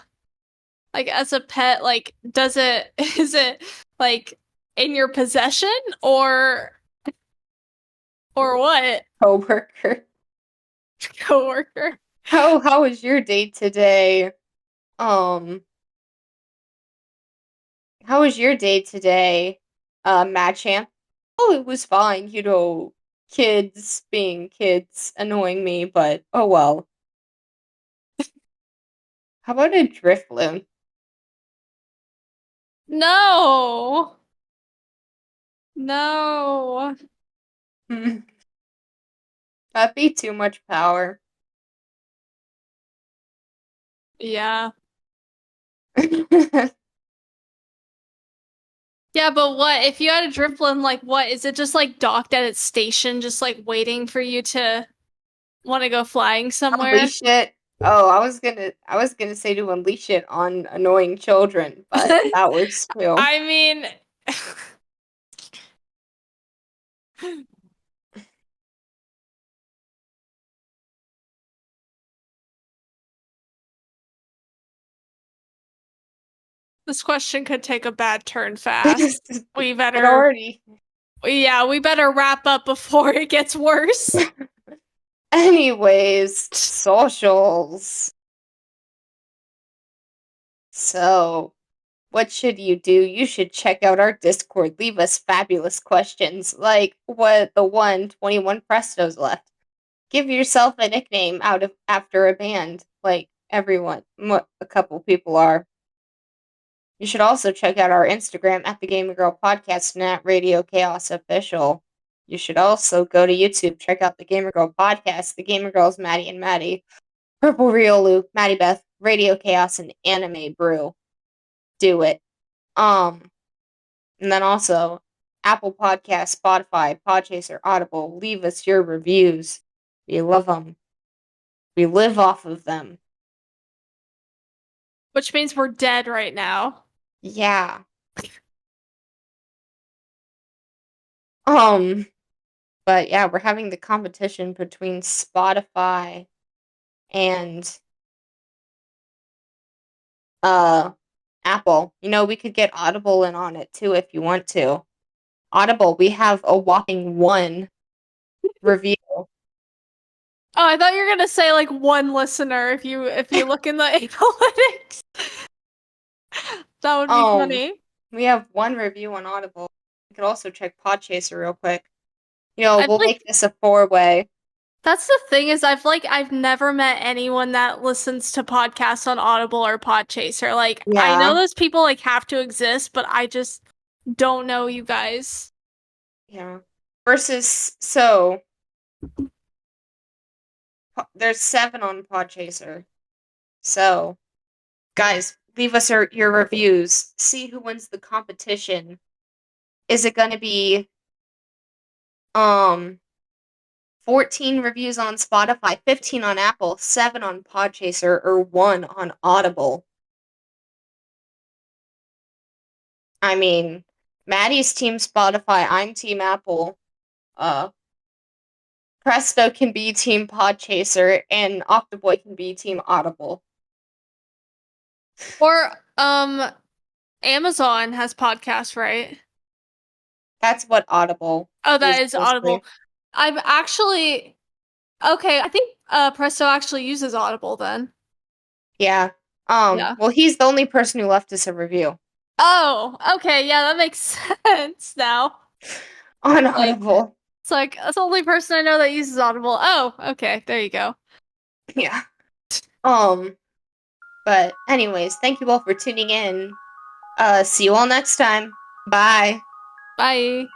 like as a pet, like does it is it like in your possession or what? Coworker. Coworker. How was your day today? Um how was your day today, Machamp? Oh, it was fine, kids being kids annoying me, but oh well. How about a Drifloon? No. No. Hmm, that'd be too much power. Yeah. Yeah, but what if you had a Drifloon, like what is it just like docked at its station just like waiting for you to want to go flying somewhere? Unleash it. Oh, I was gonna say to unleash it on annoying children, but that works too. I mean This question could take a bad turn fast. it We better, already. yeah, we better wrap up before it gets worse. Anyways, socials. So, what should you do? You should check out our Discord. Leave us fabulous questions like what the 121 Prestos left. Give yourself a nickname out of after a band, like everyone, a couple people are. You should also check out our Instagram at the Gamer Girl Podcast and at Radio Chaos Official. You should also go to YouTube, check out the Gamer Girl Podcast, the Gamer Girls Maddie and Maddie, Purple Riolu, Maddie Beth, Radio Chaos, and Anime Brew. Do it. And then also Apple Podcast, Spotify, Podchaser, Audible. Leave us your reviews. We love them. We live off of them. Which means we're dead right now. Yeah. Um, but yeah, we're having the competition between Spotify and Apple. You know, we could get Audible in on it too if you want to. Audible, we have a whopping 1 review. Oh, I thought you were gonna say like one listener if you look in the analytics. That would be funny. We have 1 review on Audible. We could also check Podchaser real quick. You know, I've we'll like make this a 4-way. That's the thing is I've never met anyone that listens to podcasts on Audible or Podchaser. Like I know Yeah. those people like have to exist, but I just don't know you guys. Yeah. So there's 7 on Podchaser. So, guys, leave us your reviews. See who wins the competition. Is it going to be 14 reviews on Spotify, 15 on Apple, 7 on Podchaser, or 1 on Audible? I mean, Maddie's team Spotify, I'm team Apple. Presto can be team Podchaser, and Octoboy can be team Audible. Or Amazon has podcasts, right? That's what Audible Oh, that is is mostly. Audible. I'm actually okay, I think Presto actually uses Audible then. Yeah. Yeah. Well, he's the only person who left us a review Oh, okay, yeah, that makes sense now. on Like Audible. it's like that's the only person I know that uses Audible. Oh, okay, there you go. Yeah. Um, but anyways, thank you all for tuning in. See you all next time. Bye. Bye.